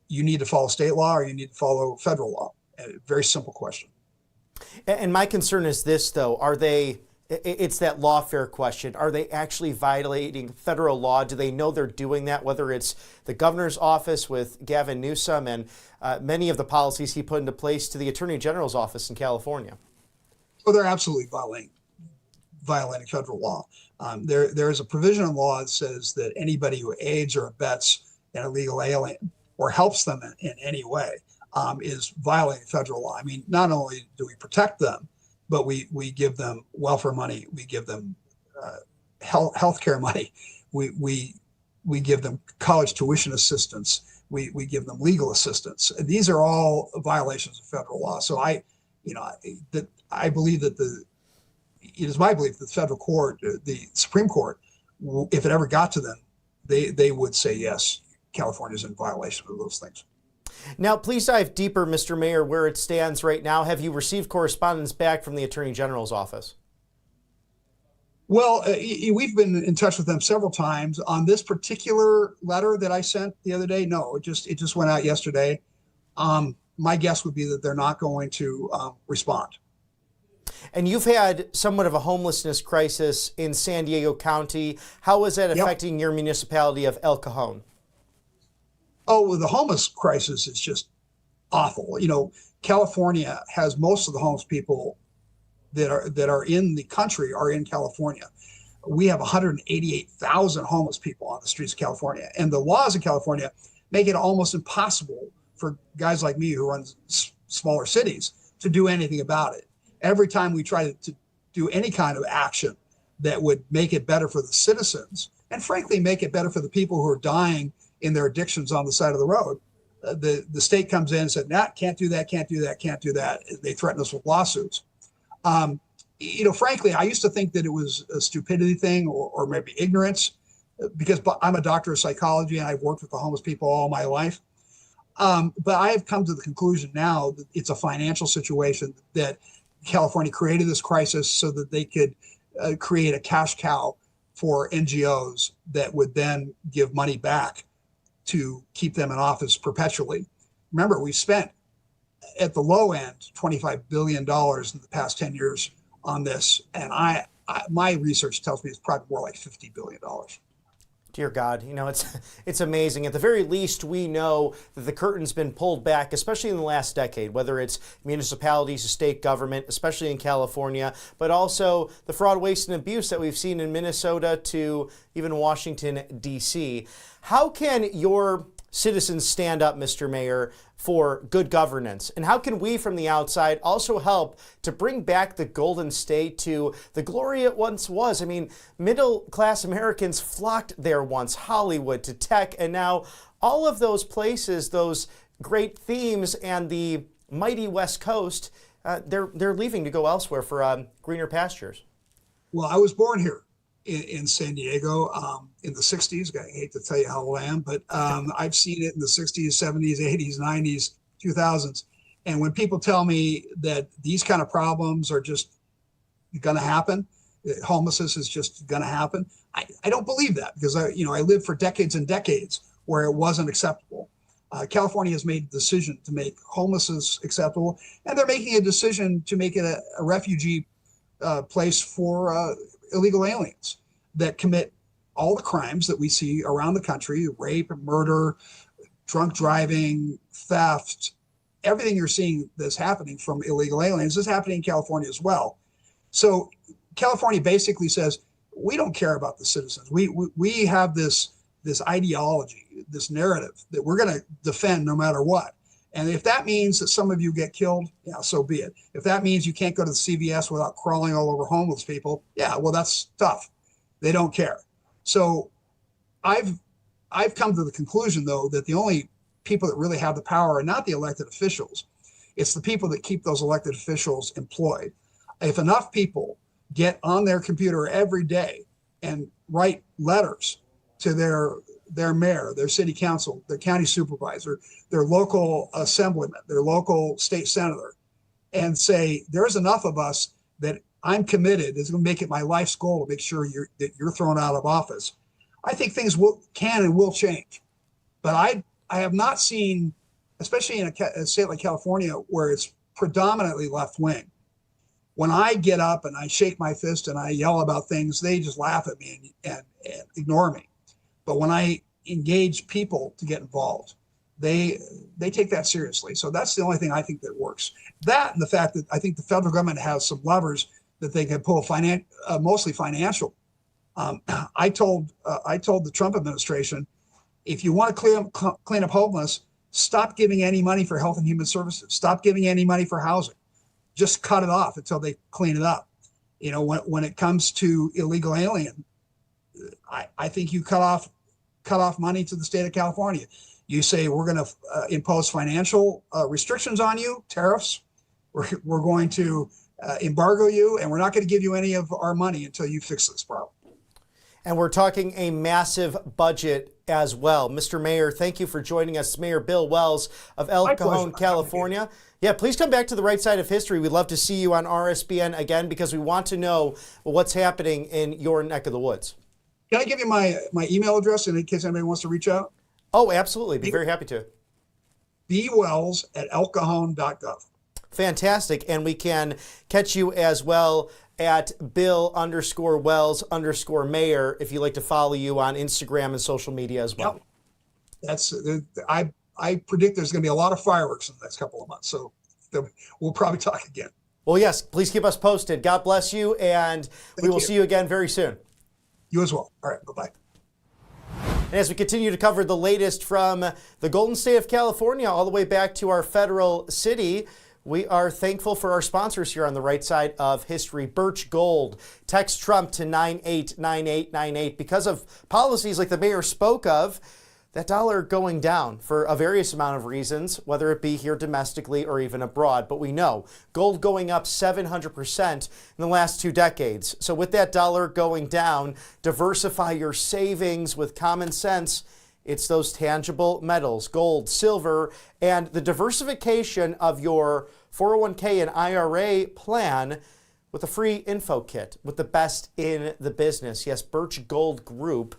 you need to follow state law or you need to follow federal law. A very simple question. And my concern is this, though. It's that lawfare question. Are they actually violating federal law? Do they know they're doing that, whether it's the governor's office with Gavin Newsom and many of the policies he put into place to the Attorney General's office in California? Well, they're absolutely violating federal law. There is a provision in law that says that anybody who aids or abets an illegal alien or helps them in any way is violating federal law. I mean, not only do we protect them, but we give them welfare money, we give them health care money, we give them college tuition assistance, we give them legal assistance. These are all violations of federal law. So I believe that it is my belief that the federal court, the Supreme Court, if it ever got to them, they would say yes, California's in violation of those things. Now, please dive deeper, Mr. Mayor, where it stands right now. Have you received correspondence back from the Attorney General's office? Well, we've been in touch with them several times. On this particular letter that I sent the other day, no, it just went out yesterday. My guess would be that they're not going to respond. And you've had somewhat of a homelessness crisis in San Diego County. How is that affecting your municipality of El Cajon? Oh, well, the homeless crisis is just awful. California has most of the homeless people that are in the country are in California. We have 188,000 homeless people on the streets of California. And the laws in California make it almost impossible for guys like me who run smaller cities to do anything about it. Every time we try to do any kind of action that would make it better for the citizens and frankly make it better for the people who are dying in their addictions on the side of the road, the state comes in and said, nah, can't do that, can't do that, can't do that. They threaten us with lawsuits. Frankly, I used to think that it was a stupidity thing or maybe ignorance because I'm a doctor of psychology and I've worked with the homeless people all my life. But I have come to the conclusion now that it's a financial situation, that California created this crisis so that they could create a cash cow for NGOs that would then give money back to keep them in office perpetually. Remember, we spent at the low end $25 billion in the past 10 years on this. And my research tells me it's probably more like $50 billion. Dear God, it's amazing. At the very least, we know that the curtain's been pulled back, especially in the last decade, whether it's municipalities, state government, especially in California, but also the fraud, waste, and abuse that we've seen in Minnesota to even Washington, D.C. How can your citizens stand up, Mr. Mayor, for good governance? And how can we from the outside also help to bring back the Golden State to the glory it once was? I mean, middle-class Americans flocked there once, Hollywood to tech, and now all of those places, those great themes and the mighty West Coast, they're leaving to go elsewhere for greener pastures. Well, I was born here in San Diego in the 60s. I hate to tell you how old I am, but I've seen it in the 60s, 70s, 80s, 90s, 2000s. And when people tell me that these kind of problems are just going to happen, homelessness is just going to happen, I don't believe that, because I lived for decades and decades where it wasn't acceptable. California has made a decision to make homelessness acceptable, and they're making a decision to make it a refugee place for illegal aliens that commit all the crimes that we see around the country: rape, murder, drunk driving, theft. Everything you're seeing that's happening from illegal aliens is happening in California as well. So California basically says, we don't care about the citizens. We have this ideology, this narrative that we're going to defend no matter what. And if that means that some of you get killed, yeah, so be it. If that means you can't go to the CVS without crawling all over homeless people, yeah, well, that's tough. They don't care. So I've come to the conclusion, though, that the only people that really have the power are not the elected officials. It's the people that keep those elected officials employed. If enough people get on their computer every day and write letters to their mayor, their city council, their county supervisor, their local assemblyman, their local state senator, and say, there's enough of us that I'm committed, it's going to make it my life's goal to make sure that you're thrown out of office, I think things can and will change. But I have not seen, especially in a state like California, where it's predominantly left-wing, when I get up and I shake my fist and I yell about things, they just laugh at me and ignore me. But when I engage people to get involved, they take that seriously. So that's the only thing I think that works. That and the fact that I think the federal government has some levers that they can pull, mostly financial. I told the Trump administration, if you want to clean up homeless, stop giving any money for health and human services. Stop giving any money for housing. Just cut it off until they clean it up. When it comes to illegal alien, I think you cut off money to the state of California. You say, we're going to impose financial restrictions on you, tariffs. We're going to embargo you, and we're not going to give you any of our money until you fix this problem. And we're talking a massive budget as well. Mr. Mayor, thank you for joining us. Mayor Bill Wells of El Cajon, California. Yeah, please come back to the right side of history. We'd love to see you on RSBN again, because we want to know what's happening in your neck of the woods. Can I give you my email address in case anybody wants to reach out? Oh, absolutely. Be very happy to. bwells@elcajon.gov. Fantastic. And we can catch you as well at Bill_Wells_Mayor if you'd like to follow you on Instagram and social media as well. Yep. I predict there's going to be a lot of fireworks in the next couple of months. So we'll probably talk again. Well, yes, please keep us posted. God bless you, and we will see you again very soon. You as well. All right. Bye-bye. And as we continue to cover the latest from the Golden State of California all the way back to our federal city, we are thankful for our sponsors here on the right side of history. Birch Gold. Text Trump to 989898. Because of policies like the mayor spoke of, that dollar going down for a various amount of reasons, whether it be here domestically or even abroad. But we know gold going up 700% in the last 2 decades. So with that dollar going down, diversify your savings with common sense It's those tangible metals, gold, silver, and the diversification of your 401k and IRA plan with a free info kit with the best in the business. Yes, Birch Gold Group.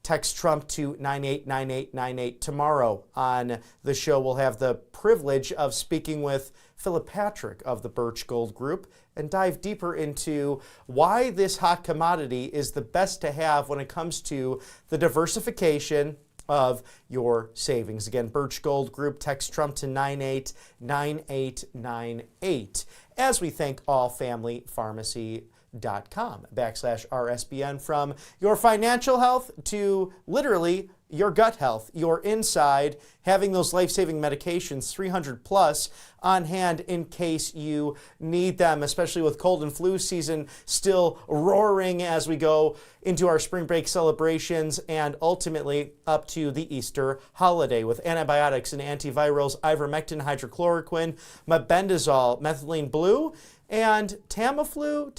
Text Trump to 989898. Tomorrow on the show, we'll have the privilege of speaking with Philip Patrick of the Birch Gold Group and dive deeper into why this hot commodity is the best to have when it comes to the diversification of your savings. Again, Birch Gold Group, text Trump to 989898. As we thank All Family Pharmacy.com/RSBN. From your financial health to literally your gut health, your inside, having those life-saving medications, 300 plus on hand in case you need them, especially with cold and flu season still roaring as we go into our spring break celebrations and ultimately up to the Easter holiday with antibiotics and antivirals, ivermectin, hydrochloroquine, mebendazole, methylene blue, and Tamiflu.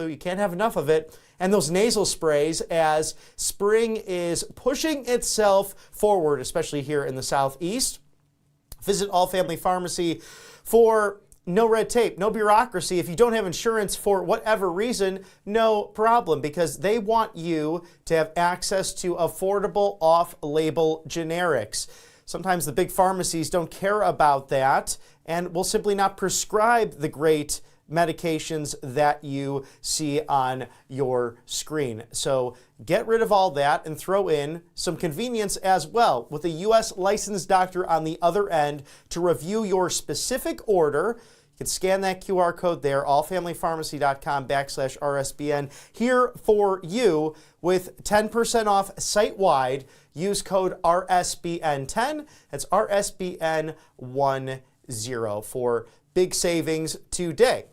You can't have enough of it. And those nasal sprays as spring is pushing itself forward, especially here in the Southeast. Visit All Family Pharmacy for no red tape, no bureaucracy. If you don't have insurance for whatever reason, no problem, because they want you to have access to affordable off-label generics. Sometimes the big pharmacies don't care about that and will simply not prescribe the great medications that you see on your screen. So get rid of all that and throw in some convenience as well with a U.S. licensed doctor on the other end to review your specific order. You can scan that QR code there, allfamilypharmacy.com/RSBN, here for you with 10% off site-wide. Use code RSBN10. That's RSBN10 for big savings today.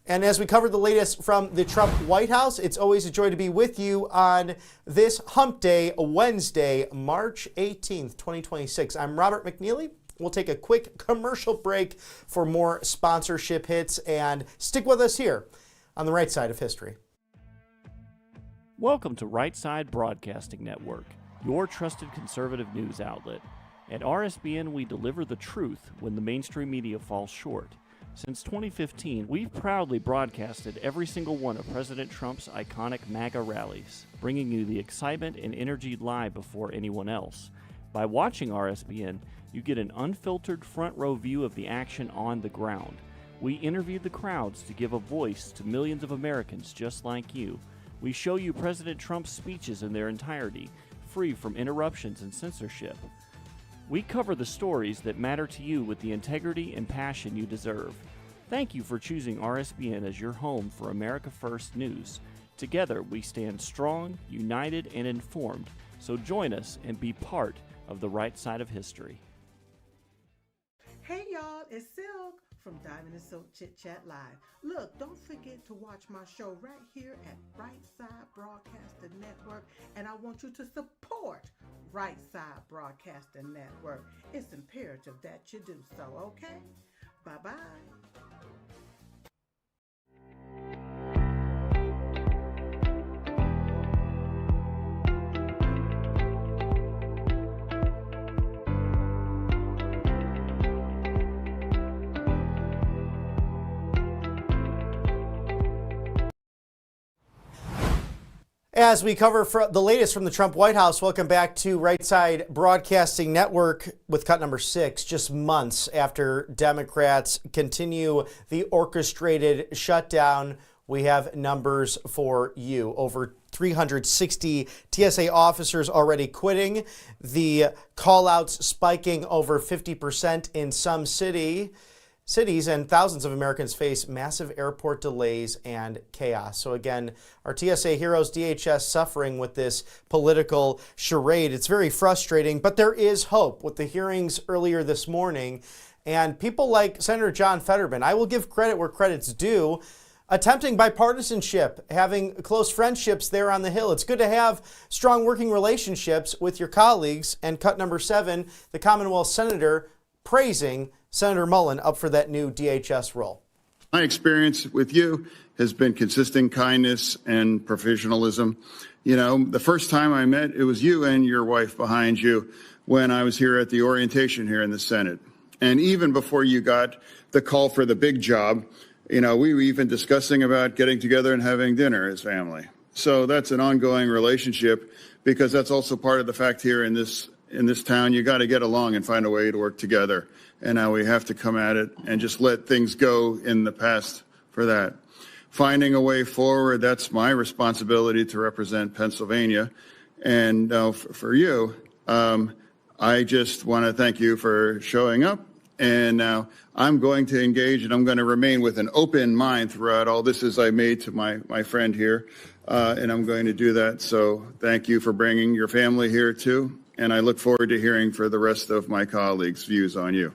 And as we cover the latest from the Trump White House, it's always a joy to be with you on this Hump Day, Wednesday, March 18th, 2026. I'm Robert McNeely. We'll take a quick commercial break for more sponsorship hits and stick with us here on the right side of history. Welcome to Right Side Broadcasting Network, your trusted conservative news outlet. At RSBN, we deliver the truth when the mainstream media falls short. Since 2015, we've proudly broadcasted every single one of President Trump's iconic MAGA rallies, bringing you the excitement and energy live before anyone else. By watching RSBN, you get an unfiltered front row view of the action on the ground. We interview the crowds to give a voice to millions of Americans just like you. We show you President Trump's speeches in their entirety, free from interruptions and censorship. We cover the stories that matter to you with the integrity and passion you deserve. Thank you for choosing RSBN as your home for America First News. Together, we stand strong, united, and informed. So join us and be part of the right side of history. Hey y'all, it's Silk from Diamond and Silk Chit Chat Live. Look, don't forget to watch my show right here at Right Side Broadcasting Network, and I want you to support Right Side Broadcasting Network. It's imperative that you do so, okay? Bye-bye. As we cover the latest from the Trump White House, welcome back to Right Side Broadcasting Network with cut number 6, just months after Democrats continue the orchestrated shutdown. We have numbers for you. Over 360 TSA officers already quitting. The call-outs spiking over 50% in some cities, and thousands of Americans face massive airport delays and chaos. So again, our TSA heroes, DHS, suffering with this political charade. It's very frustrating, but there is hope with the hearings earlier this morning. And people like Senator John Fetterman, I will give credit where credit's due, attempting bipartisanship, having close friendships there on the Hill. It's good to have strong working relationships with your colleagues. And cut number 7, the Commonwealth Senator praising Senator Mullen up for that new DHS role. My experience with you has been consistent kindness and professionalism. You know, the first time I met, it was you and your wife behind you when I was here at the orientation here in the Senate. And even before you got the call for the big job, you know, we were even discussing about getting together and having dinner as family. So that's an ongoing relationship, because that's also part of the fact here in this town. You got to get along and find a way to work together. And now we have to come at it and just let things go in the past for that. Finding a way forward, that's my responsibility to represent Pennsylvania. And for you, I just want to thank you for showing up. And now I'm going to engage, and I'm going to remain with an open mind throughout all this as I made to my friend here. And I'm going to do that. So thank you for bringing your family here too. And I look forward to hearing for the rest of my colleagues' views on you.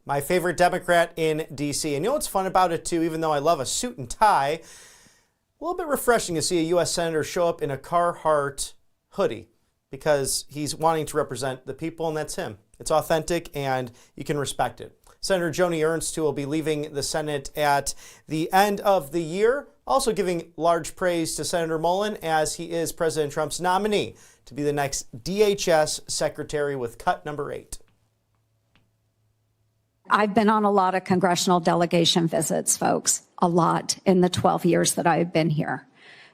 My favorite Democrat in D.C. And you know what's fun about it too, even though I love a suit and tie, a little bit refreshing to see a U.S. Senator show up in a Carhartt hoodie, because he's wanting to represent the people, and that's him. It's authentic, and you can respect it. Senator Joni Ernst, who will be leaving the Senate at the end of the year, also giving large praise to Senator Mullen, as he is President Trump's nominee to be the next DHS secretary with cut number 8. I've been on a lot of congressional delegation visits, folks, a lot in the 12 years that I've been here.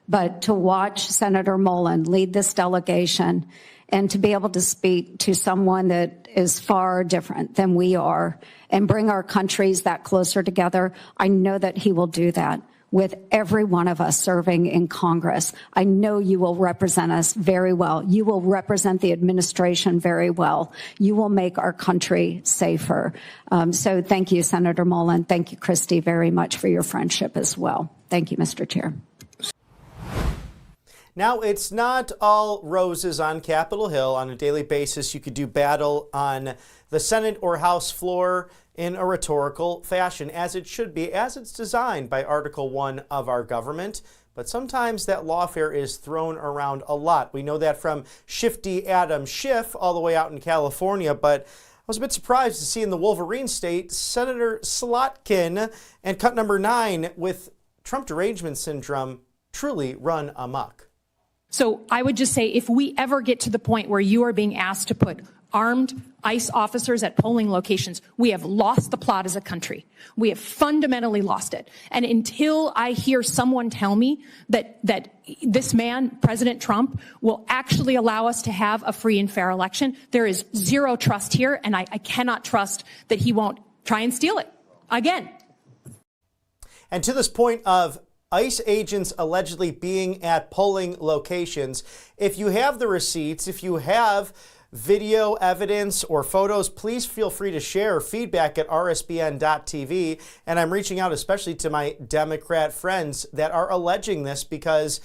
But to watch Senator Mullen lead this delegation and to be able to speak to someone that is far different than we are and bring our countries that closer together, I know that he will do that with every one of us serving in Congress. I know you will represent us very well. You will represent the administration very well. You will make our country safer. So thank you, Senator Mullen. Thank you, Christy, very much for your friendship as well. Thank you, Mr. Chair. Now, it's not all roses on Capitol Hill. On a daily basis, you could do battle on the Senate or House floor in a rhetorical fashion, as it should be, as it's designed by Article 1 of our government. But sometimes that lawfare is thrown around a lot. We know that from Shifty Adam Schiff all the way out in California, but I was a bit surprised to see in the Wolverine state, Senator Slotkin and cut number 9 with Trump derangement syndrome truly run amok. So I would just say, if we ever get to the point where you are being asked to put armed ICE officers at polling locations, we have lost the plot as a country. We have fundamentally lost it. And until I hear someone tell me that this man, President Trump, will actually allow us to have a free and fair election, there is zero trust here, and I cannot trust that he won't try and steal it again. And to this point of ICE agents allegedly being at polling locations, if you have the receipts, if you have video evidence or photos, please feel free to share feedback at rsbn.tv. And I'm reaching out especially to my Democrat friends that are alleging this, because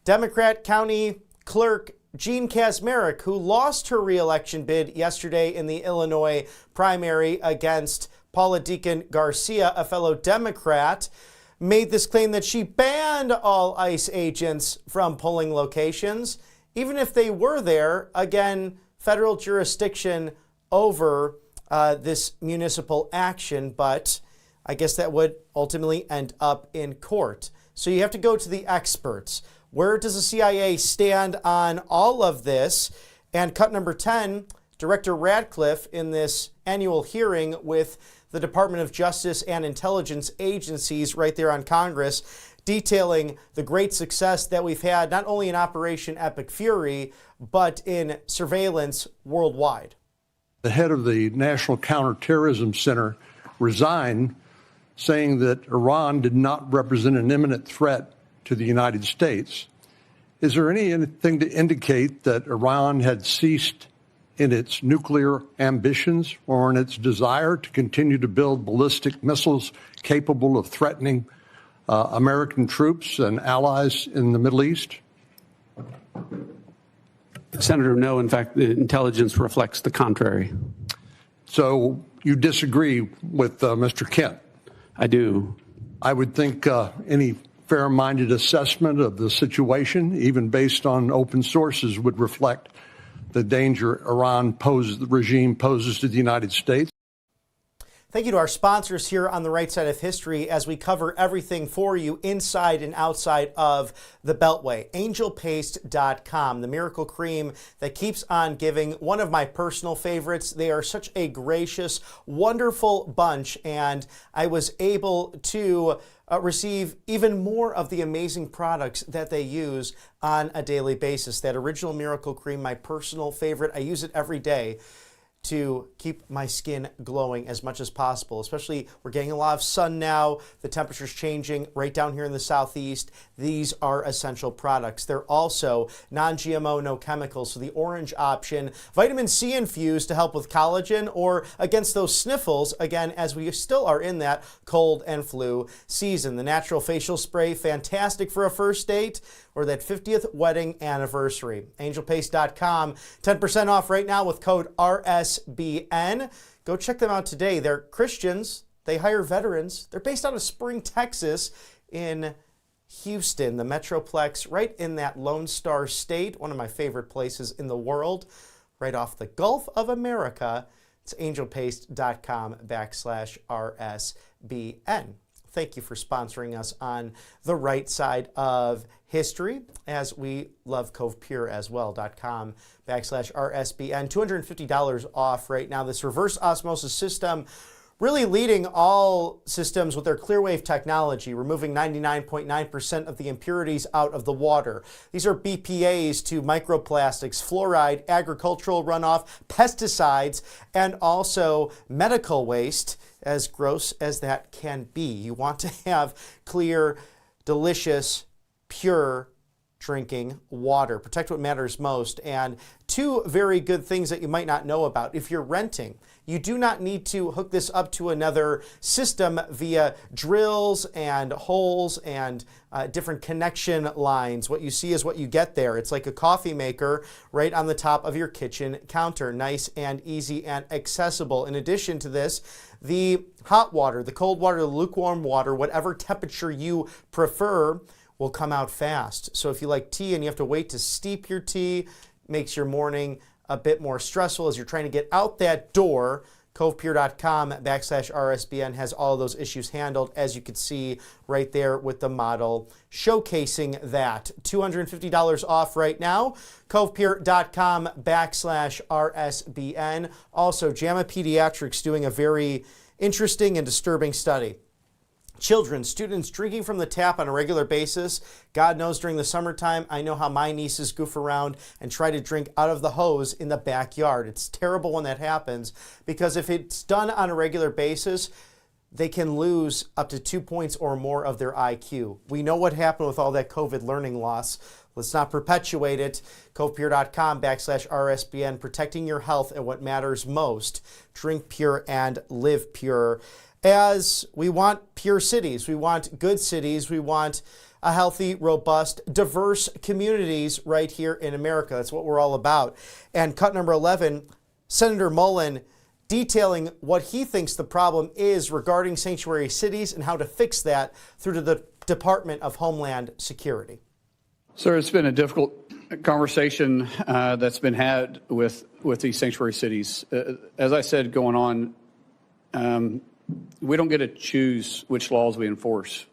Democrat County Clerk Jean Kazmarek, who lost her reelection bid yesterday in the Illinois primary against Paula Deacon Garcia, a fellow Democrat, made this claim that she banned all ICE agents from polling locations, even if they were there. Again, federal jurisdiction over this municipal action, but I guess that would ultimately end up in court. So you have to go to the experts. Where does the CIA stand on all of this? And cut number 10, Director Radcliffe in this annual hearing with the Department of Justice and intelligence agencies right there on Congress, detailing the great success that we've had, not only in Operation Epic Fury, but in surveillance worldwide. The head of the National Counterterrorism Center resigned, saying that Iran did not represent an imminent threat to the United States. Is there anything to indicate that Iran had ceased in its nuclear ambitions or in its desire to continue to build ballistic missiles capable of threatening American troops and allies in the Middle East? Senator, no. In fact, the intelligence reflects the contrary. So you disagree with Mr. Kent? I do. I would think any fair-minded assessment of the situation, even based on open sources, would reflect the danger the regime poses to the United States. Thank you to our sponsors here on the right side of history as we cover everything for you inside and outside of the Beltway. Angelpaste.com, the miracle cream that keeps on giving. One of my personal favorites. They are such a gracious, wonderful bunch, and I was able to receive even more of the amazing products that they use on a daily basis. That original miracle cream, my personal favorite. I use it every day to keep my skin glowing as much as possible. Especially, we're getting a lot of sun now. The temperature's changing right down here in the southeast. These are essential products. They're also non-GMO, no chemicals. So the orange option, vitamin C infused to help with collagen or against those sniffles, again, as we still are in that cold and flu season. The natural facial spray, fantastic for a first date or that 50th wedding anniversary. Angelpaste.com, 10% off right now with code RSBN. Go check them out today. They're Christians. They hire veterans. They're based out of Spring, Texas in Houston, the Metroplex, right in that Lone Star State, one of my favorite places in the world, right off the Gulf of America. It's angelpaste.com/RSBN. Thank you for sponsoring us on the right side of history, as we love Cove Pure as well. .com/RSBN. $250 off right now. This reverse osmosis system really leading all systems with their Clearwave technology, removing 99.9% of the impurities out of the water. These are BPAs to microplastics, fluoride, agricultural runoff, pesticides, and also medical waste, as gross as that can be. You want to have clear, delicious, pure drinking water. Protect what matters most. And two very good things that you might not know about. If you're renting, you do not need to hook this up to another system via drills and holes and different connection lines. What you see is what you get there. It's like a coffee maker right on the top of your kitchen counter. Nice and easy and accessible. In addition to this, the hot water, the cold water, the lukewarm water, whatever temperature you prefer, will come out fast. So if you like tea and you have to wait to steep your tea, makes your morning a bit more stressful as you're trying to get out that door, covepure.com/RSBN has all of those issues handled, as you can see right there with the model showcasing that. $250 off right now, covepure.com/RSBN. Also, JAMA Pediatrics doing a very interesting and disturbing study. Children, students drinking from the tap on a regular basis. God knows during the summertime, I know how my nieces goof around and try to drink out of the hose in the backyard. It's terrible when that happens because if it's done on a regular basis, they can lose up to 2 points or more of their IQ. We know what happened with all that COVID learning loss. Let's not perpetuate it. covepure.com/RSBN, protecting your health and what matters most. Drink pure and live pure. As we want pure cities, we want good cities, we want a healthy, robust, diverse communities right here in America. That's what we're all about. And cut number 11, Senator Mullen detailing what he thinks the problem is regarding sanctuary cities and how to fix that through to the Department of Homeland Security. Sir, it's been a difficult conversation that's been had with these sanctuary cities. As I said, going on, we don't get to choose which laws we enforce.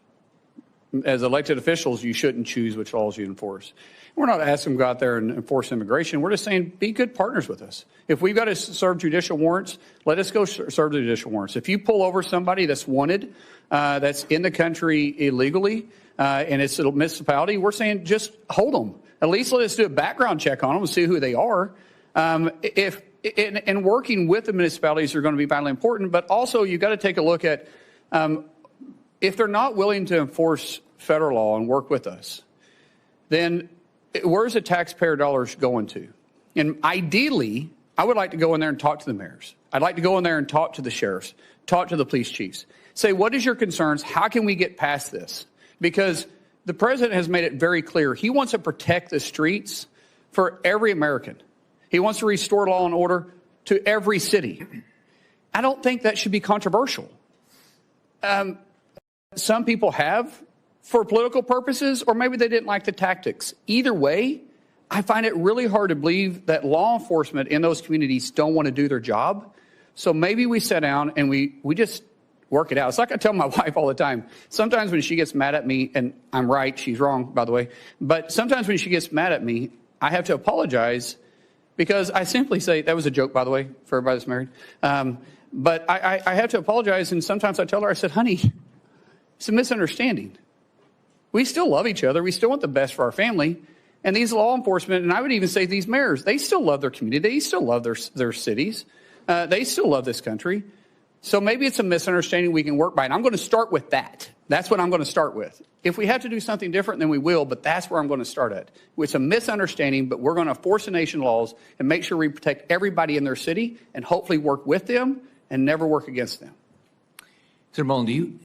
As elected officials, you shouldn't choose which laws you enforce. We're not asking them to go out there and enforce immigration. We're just saying be good partners with us. If we've got to serve judicial warrants, let us go serve the judicial warrants. If you pull over somebody that's wanted, that's in the country illegally, and it's a municipality, we're saying just hold them. At least let us do a background check on them and see who they are. And working with the municipalities are going to be vitally important, but also you've got to take a look at if they're not willing to enforce federal law and work with us, then where's the taxpayer dollars going to? And ideally, I would like to go in there and talk to the mayors. I'd like to go in there and talk to the sheriffs, talk to the police chiefs, say, what is your concerns? How can we get past this? Because the president has made it very clear. He wants to protect the streets for every American. He wants to restore law and order to every city. I don't think that should be controversial. Some people have for political purposes, or maybe they didn't like the tactics. Either way, I find it really hard to believe that law enforcement in those communities don't want to do their job. So maybe we sit down and we just work it out. It's like I tell my wife all the time. Sometimes when she gets mad at me, and I'm right, she's wrong, by the way, but sometimes when she gets mad at me, I have to apologize because I simply say, that was a joke, by the way, for everybody that's married. But I have to apologize, and sometimes I tell her, I said, honey, it's a misunderstanding. We still love each other. We still want the best for our family. And these law enforcement, and I would even say these mayors, they still love their community. They still love their cities. They still love this country. So maybe it's a misunderstanding we can work by. And I'm going to start with that. That's what I'm going to start with. If we have to do something different, then we will, but that's where I'm going to start at. It's a misunderstanding, but we're going to force the nation laws and make sure we protect everybody in their city and hopefully work with them and never work against them. Senator Mullen, do you?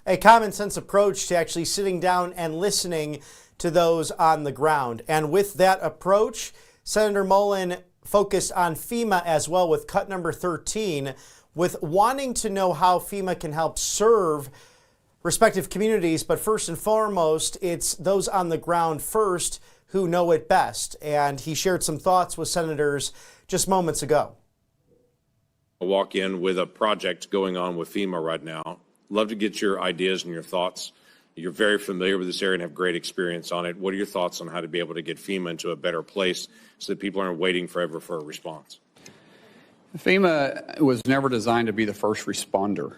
A common sense approach to actually sitting down and listening to those on the ground. And with that approach, Senator Mullen focused on FEMA as well with cut number 13, with wanting to know how FEMA can help serve respective communities. But first and foremost, it's those on the ground first who know it best. And he shared some thoughts with senators just moments ago. I'll walk in with a project going on with FEMA right now. Love to get your ideas and your thoughts. You're very familiar with this area and have great experience on it. What are your thoughts on how to be able to get FEMA into a better place so that people aren't waiting forever for a response? FEMA was never designed to be the first responder.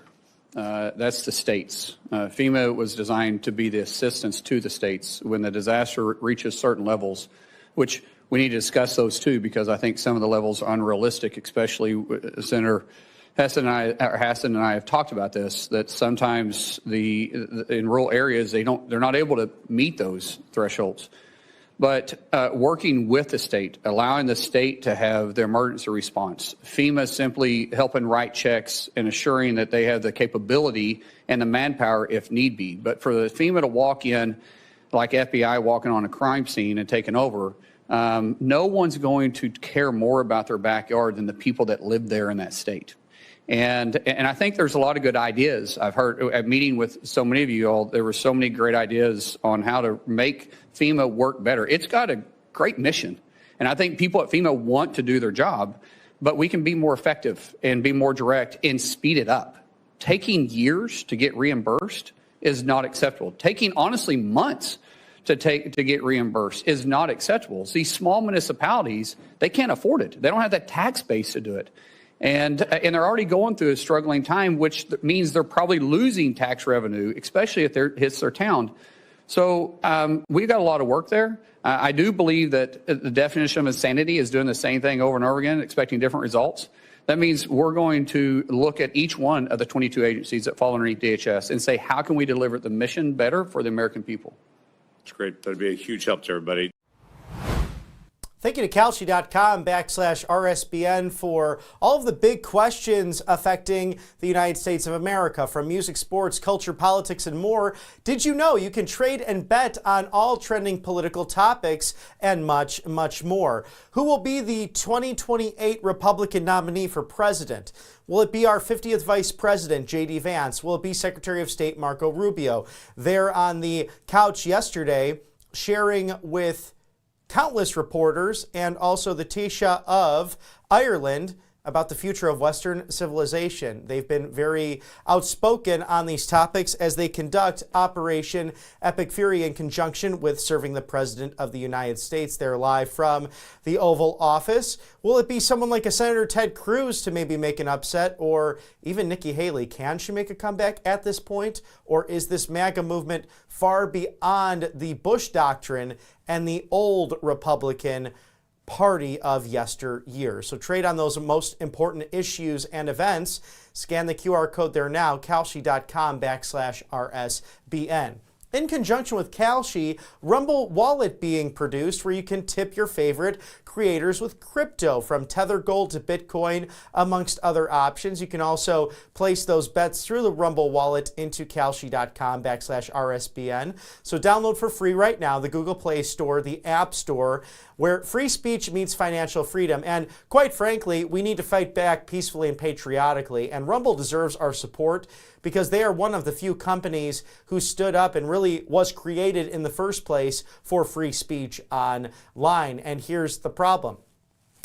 That's the states. FEMA was designed to be the assistance to the states when the disaster reaches certain levels, which we need to discuss those too, because I think some of the levels are unrealistic, especially Senator Hassan and I have talked about this, that sometimes in rural areas, they're not able to meet those thresholds. But working with the state, allowing the state to have their emergency response, FEMA simply helping write checks and assuring that they have the capability and the manpower if need be. But for the FEMA to walk in like FBI walking on a crime scene and taking over, no one's going to care more about their backyard than the people that live there in that state. And I think there's a lot of good ideas. I've heard at meeting with so many of you all, there were so many great ideas on how to make FEMA work better. It's got a great mission. And I think people at FEMA want to do their job, but we can be more effective and be more direct and speed it up. Taking years to get reimbursed is not acceptable. Taking, honestly, months to get reimbursed is not acceptable. These small municipalities, they can't afford it. They don't have that tax base to do it. And they're already going through a struggling time, which means they're probably losing tax revenue, especially if it hits their town. So we've got a lot of work there. I do believe that the definition of insanity is doing the same thing over and over again, expecting different results. That means we're going to look at each one of the 22 agencies that fall underneath DHS and say, how can we deliver the mission better for the American people? That's great. That'd be a huge help to everybody. Thank you to Calci.com/RSBN for all of the big questions affecting the United States of America, from music, sports, culture, politics, and more. Did you know you can trade and bet on all trending political topics and much, much more? Who will be the 2028 Republican nominee for president? Will it be our 50th Vice President, J.D. Vance? Will it be Secretary of State Marco Rubio? There on the couch yesterday, sharing with countless reporters and also the Taoiseach of Ireland about the future of Western civilization. They've been very outspoken on these topics as they conduct Operation Epic Fury in conjunction with serving the President of the United States. They're live from the Oval Office. Will it be someone like a Senator Ted Cruz to maybe make an upset, or even Nikki Haley? Can she make a comeback at this point? Or is this MAGA movement far beyond the Bush doctrine and the old Republican Party of yesteryear? So trade on those most important issues and events. Scan the QR code there now, Calci.com/RSBN. In conjunction with Calci, Rumble Wallet being produced, where you can tip your favorite creators with crypto, from Tether Gold to Bitcoin, amongst other options. You can also place those bets through the Rumble Wallet into Calci.com/RSBN. So download for free right now the Google Play Store, the App Store, where free speech meets financial freedom. And quite frankly, we need to fight back peacefully and patriotically. And Rumble deserves our support because they are one of the few companies who stood up and really was created in the first place for free speech online. And here's the problem.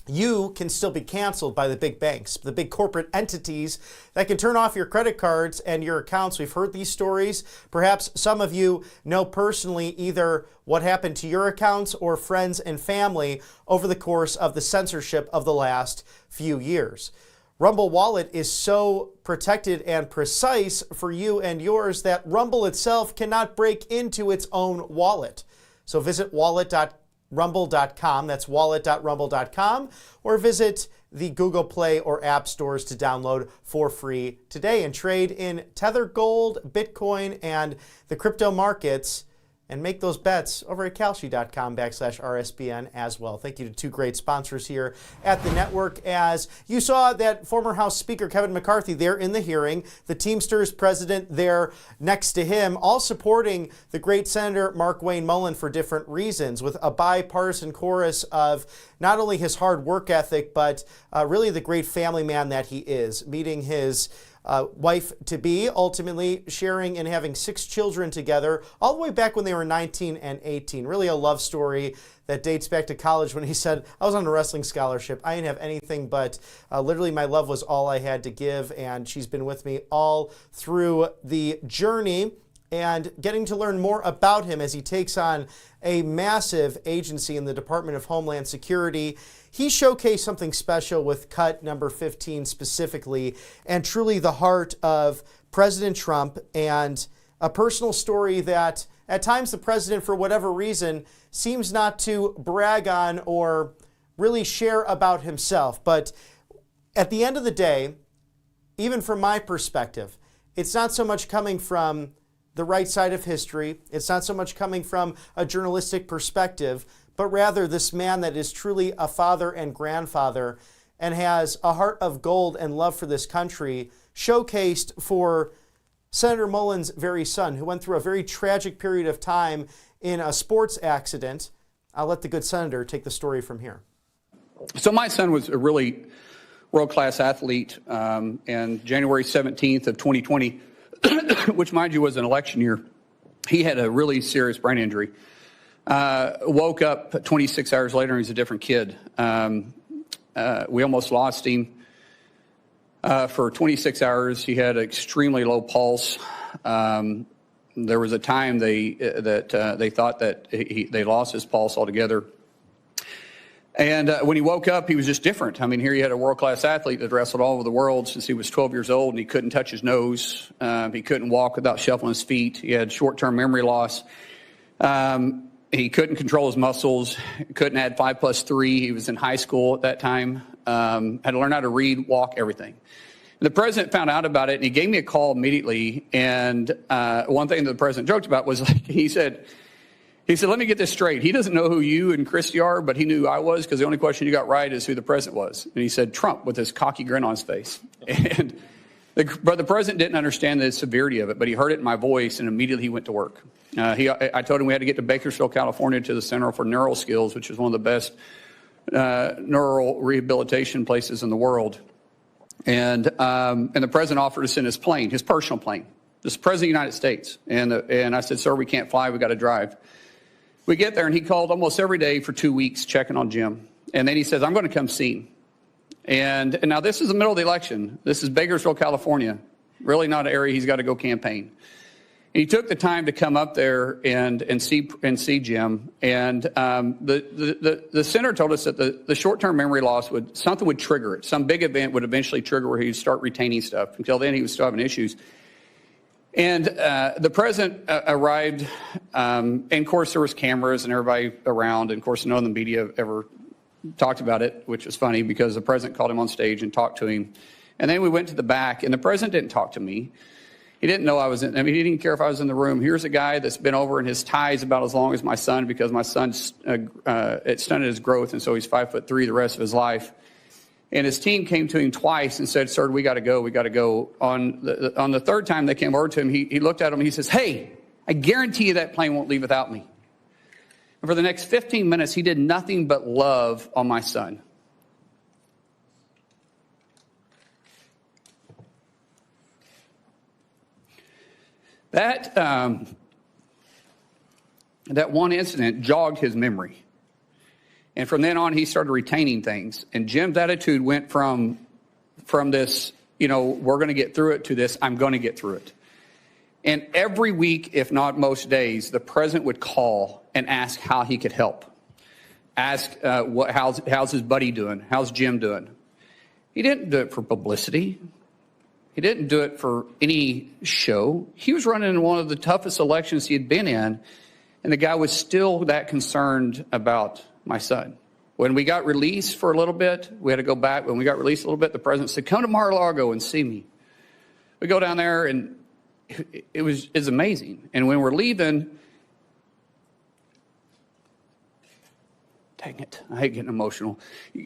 you can still be canceled by the big banks, the big corporate entities that can turn off your credit cards and your accounts. We've heard these stories. Perhaps some of you know personally either what happened to your accounts or friends and family over the course of the censorship of the last few years. Rumble Wallet is so protected and precise for you and yours that Rumble itself cannot break into its own wallet. So visit wallet.rumble.com, that's wallet.rumble.com, or visit the Google Play or App Stores to download for free today and trade in Tether Gold, Bitcoin, and the crypto markets, and make those bets over at kalshi.com/RSBN as well. Thank you to two great sponsors here at the network. As you saw that former House Speaker Kevin McCarthy there in the hearing, the Teamsters president there next to him, all supporting the great Senator Markwayne Mullen for different reasons, with a bipartisan chorus of not only his hard work ethic, but really the great family man that he is, meeting his wife-to-be, ultimately sharing and having 6 children together, all the way back when they were 19 and 18. Really a love story that dates back to college when he said, I was on a wrestling scholarship. I didn't have anything but literally my love was all I had to give, and she's been with me all through the journey. And getting to learn more about him as he takes on a massive agency in the Department of Homeland Security. He showcased something special with cut number 15 specifically, and truly the heart of President Trump, and a personal story that at times the president, for whatever reason, seems not to brag on or really share about himself. But at the end of the day, even from my perspective, it's not so much coming from the right side of history. It's not so much coming from a journalistic perspective, but rather this man that is truly a father and grandfather and has a heart of gold and love for this country, showcased for Senator Mullen's very son, who went through a very tragic period of time in a sports accident. I'll let the good senator take the story from here. So my son was a really world-class athlete, and January 17th of 2020, which, mind you, was an election year, he had a really serious brain injury. Woke up 26 hours later, and he's a different kid. We almost lost him. For 26 hours, he had extremely low pulse. There was a time they thought that they lost his pulse altogether. And when he woke up, he was just different. I mean, here he had a world-class athlete that wrestled all over the world since he was 12 years old, and he couldn't touch his nose. He couldn't walk without shuffling his feet. He had short-term memory loss. He couldn't control his muscles, couldn't add 5+3. He was in high school at that time, had to learn how to read, walk, everything. And the president found out about it, and he gave me a call immediately. And one thing that the president joked about was, like, he said, let me get this straight. He doesn't know who you and Christy are, but he knew who I was, because the only question you got right is who the president was. And he said, Trump, with this cocky grin on his face. And but the president didn't understand the severity of it, but he heard it in my voice, and immediately he went to work. I told him we had to get to Bakersfield, California, to the Center for Neural Skills, which is one of the best neural rehabilitation places in the world. And the president offered us in his plane, his personal plane. This is the president of the United States. And I said, sir, we can't fly. We got to drive. We get there, and he called almost every day for 2 weeks checking on Jim. And then he says, I'm going to come see him. And now this is the middle of the election. This is Bakersfield, California. Really not an area he's got to go campaign. And he took the time to come up there and see Jim. And the senator told us that the short-term memory loss something would trigger it. Some big event would eventually trigger where he'd start retaining stuff. Until then, he was still having issues. And the president arrived, and of course there was cameras and everybody around, and of course none of the media ever talked about it, which was funny because the president called him on stage and talked to him. And then we went to the back, and the president didn't talk to me. He didn't know I was in, he didn't care if I was in the room. Here's a guy that's been over, and his tie is about as long as my son, because my son's, it stunted his growth, and so he's 5'3" the rest of his life. And his team came to him twice and said, sir, we got to go, we got to go. On the third time they came over to him, he looked at him and he says, hey, I guarantee you that plane won't leave without me. And for the next 15 minutes, he did nothing but love on my son. That one incident jogged his memory. And from then on, he started retaining things. And Jim's attitude went from this, we're going to get through it, to this, I'm going to get through it. And every week, if not most days, the president would call and ask how he could help. Ask how's his buddy doing? How's Jim doing? He didn't do it for publicity. He didn't do it for any show. He was running in one of the toughest elections he had been in, and the guy was still that concerned about my son. When we got released for a little bit, we had to go back. When we got released a little bit, the president said, come to Mar-a-Lago and see me. We go down there, and it's amazing. And when we're leaving, dang it, I hate getting emotional.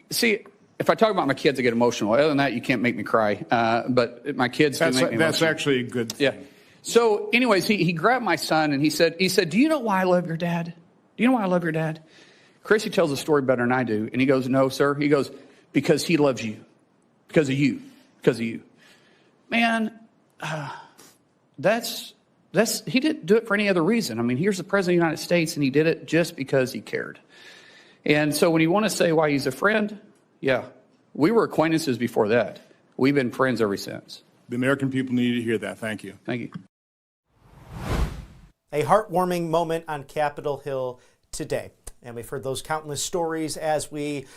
See, if I talk about my kids, I get emotional. Other than that, you can't make me cry. But my kids do make me emotional. That's actually a good thing. Yeah. So anyways, he grabbed my son, and he said, do you know why I love your dad? Do you know why I love your dad? Chrissy tells the story better than I do. And he goes, no, sir. He goes, because he loves you. Because of you. Because of you. Man, he didn't do it for any other reason. I mean, here's the president of the United States, and he did it just because he cared. And so when you want to say why he's a friend, yeah, we were acquaintances before that. We've been friends ever since. The American people need to hear that. Thank you. Thank you. A heartwarming moment on Capitol Hill today. And we've heard those countless stories as we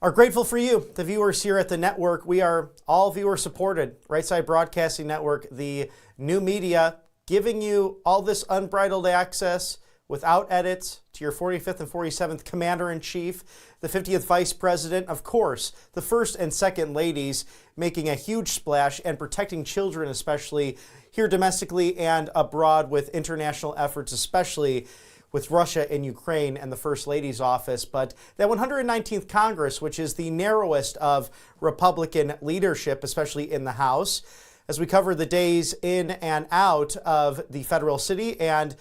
are grateful for you, the viewers here at the network. We are all viewer supported. Right Side Broadcasting Network, the new media, giving you all this unbridled access without edits to your 45th and 47th Commander-in-Chief, the 50th Vice President, of course, the First and Second Ladies, making a huge splash and protecting children, especially here domestically and abroad with international efforts, especially with Russia and Ukraine and the First Lady's office. But that 119th Congress, which is the narrowest of Republican leadership, especially in the House, as we cover the days in and out of the federal city and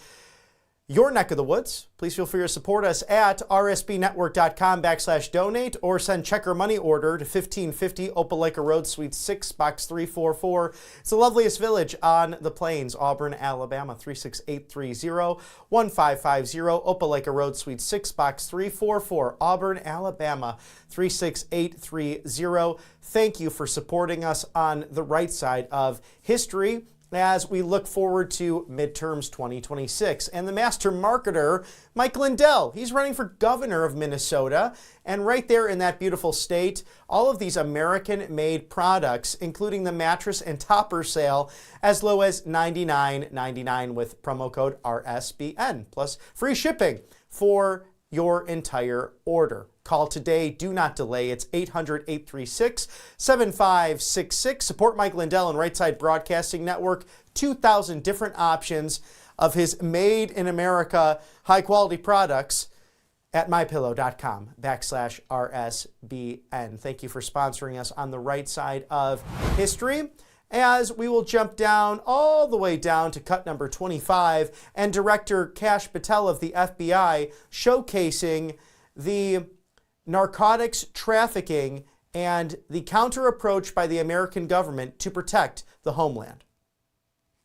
your neck of the woods, please feel free to support us at rsbnetwork.com/donate or send check or money order to 1550 Opelika Road, Suite 6, Box 344. It's the loveliest village on the plains, Auburn, Alabama, 36830 1550 Opelika Road, Suite 6, Box 344, Auburn, Alabama, 36830. Thank you for supporting us on the right side of history as we look forward to midterms 2026. And the master marketer, Mike Lindell, he's running for governor of Minnesota. And right there in that beautiful state, all of these American-made products, including the mattress and topper sale, as low as $99.99 with promo code RSBN, plus free shipping for your entire order. Call today. Do not delay. It's 800-836-7566. Support Mike Lindell and Right Side Broadcasting Network. 2,000 different options of his made in America high quality products at mypillow.com/RSBN. Thank you for sponsoring us on the right side of history, as we will jump down all the way down to cut number 25 and Director Kash Patel of the FBI showcasing the narcotics trafficking and the counter approach by the American government to protect the homeland.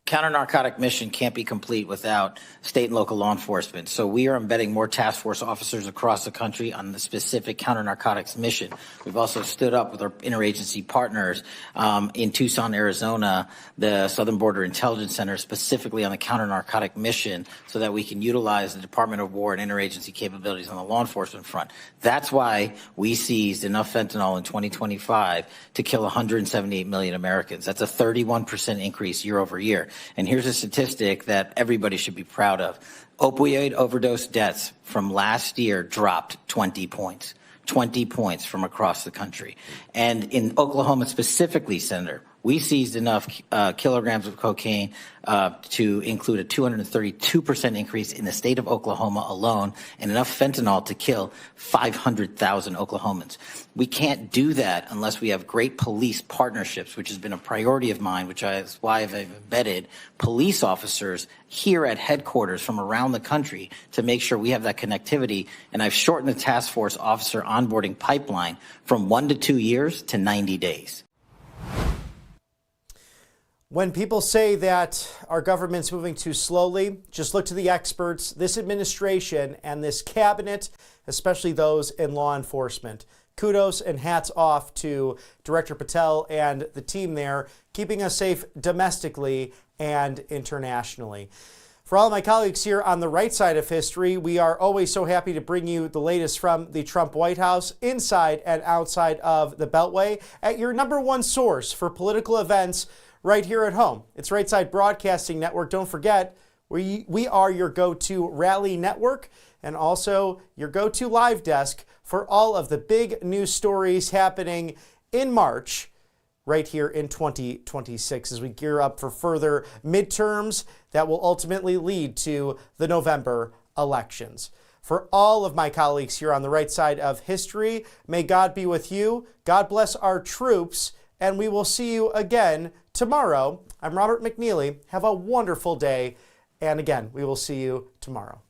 Counter-narcotic mission can't be complete without state and local law enforcement. So we are embedding more task force officers across the country on the specific counter-narcotics mission. We've also stood up with our interagency partners in Tucson, Arizona, the Southern Border Intelligence Center, specifically on the counter-narcotic mission, so that we can utilize the Department of War and interagency capabilities on the law enforcement front. That's why we seized enough fentanyl in 2025 to kill 178 million Americans. That's a 31% increase year over year. And here's a statistic that everybody should be proud of. Opioid overdose deaths from last year dropped 20 points. 20 points from across the country. And in Oklahoma specifically, Senator, we seized enough kilograms of cocaine to include a 232% increase in the state of Oklahoma alone, and enough fentanyl to kill 500,000 Oklahomans. We can't do that unless we have great police partnerships, which has been a priority of mine, which is why I've embedded police officers here at headquarters from around the country to make sure we have that connectivity. And I've shortened the task force officer onboarding pipeline from 1 to 2 years to 90 days. When people say that our government's moving too slowly, just look to the experts, this administration and this cabinet, especially those in law enforcement. Kudos and hats off to Director Patel and the team there, keeping us safe domestically and internationally. For all of my colleagues here on the right side of history, we are always so happy to bring you the latest from the Trump White House, inside and outside of the Beltway, at your number one source for political events right here at home. It's Right Side Broadcasting Network. Don't forget, we are your go-to rally network and also your go-to live desk for all of the big news stories happening in March right here in 2026 as we gear up for further midterms that will ultimately lead to the November elections. For all of my colleagues here on the right side of history, may God be with you. God bless our troops, and we will see you again tomorrow. I'm Robert McNeely. Have a wonderful day, and again, we will see you tomorrow.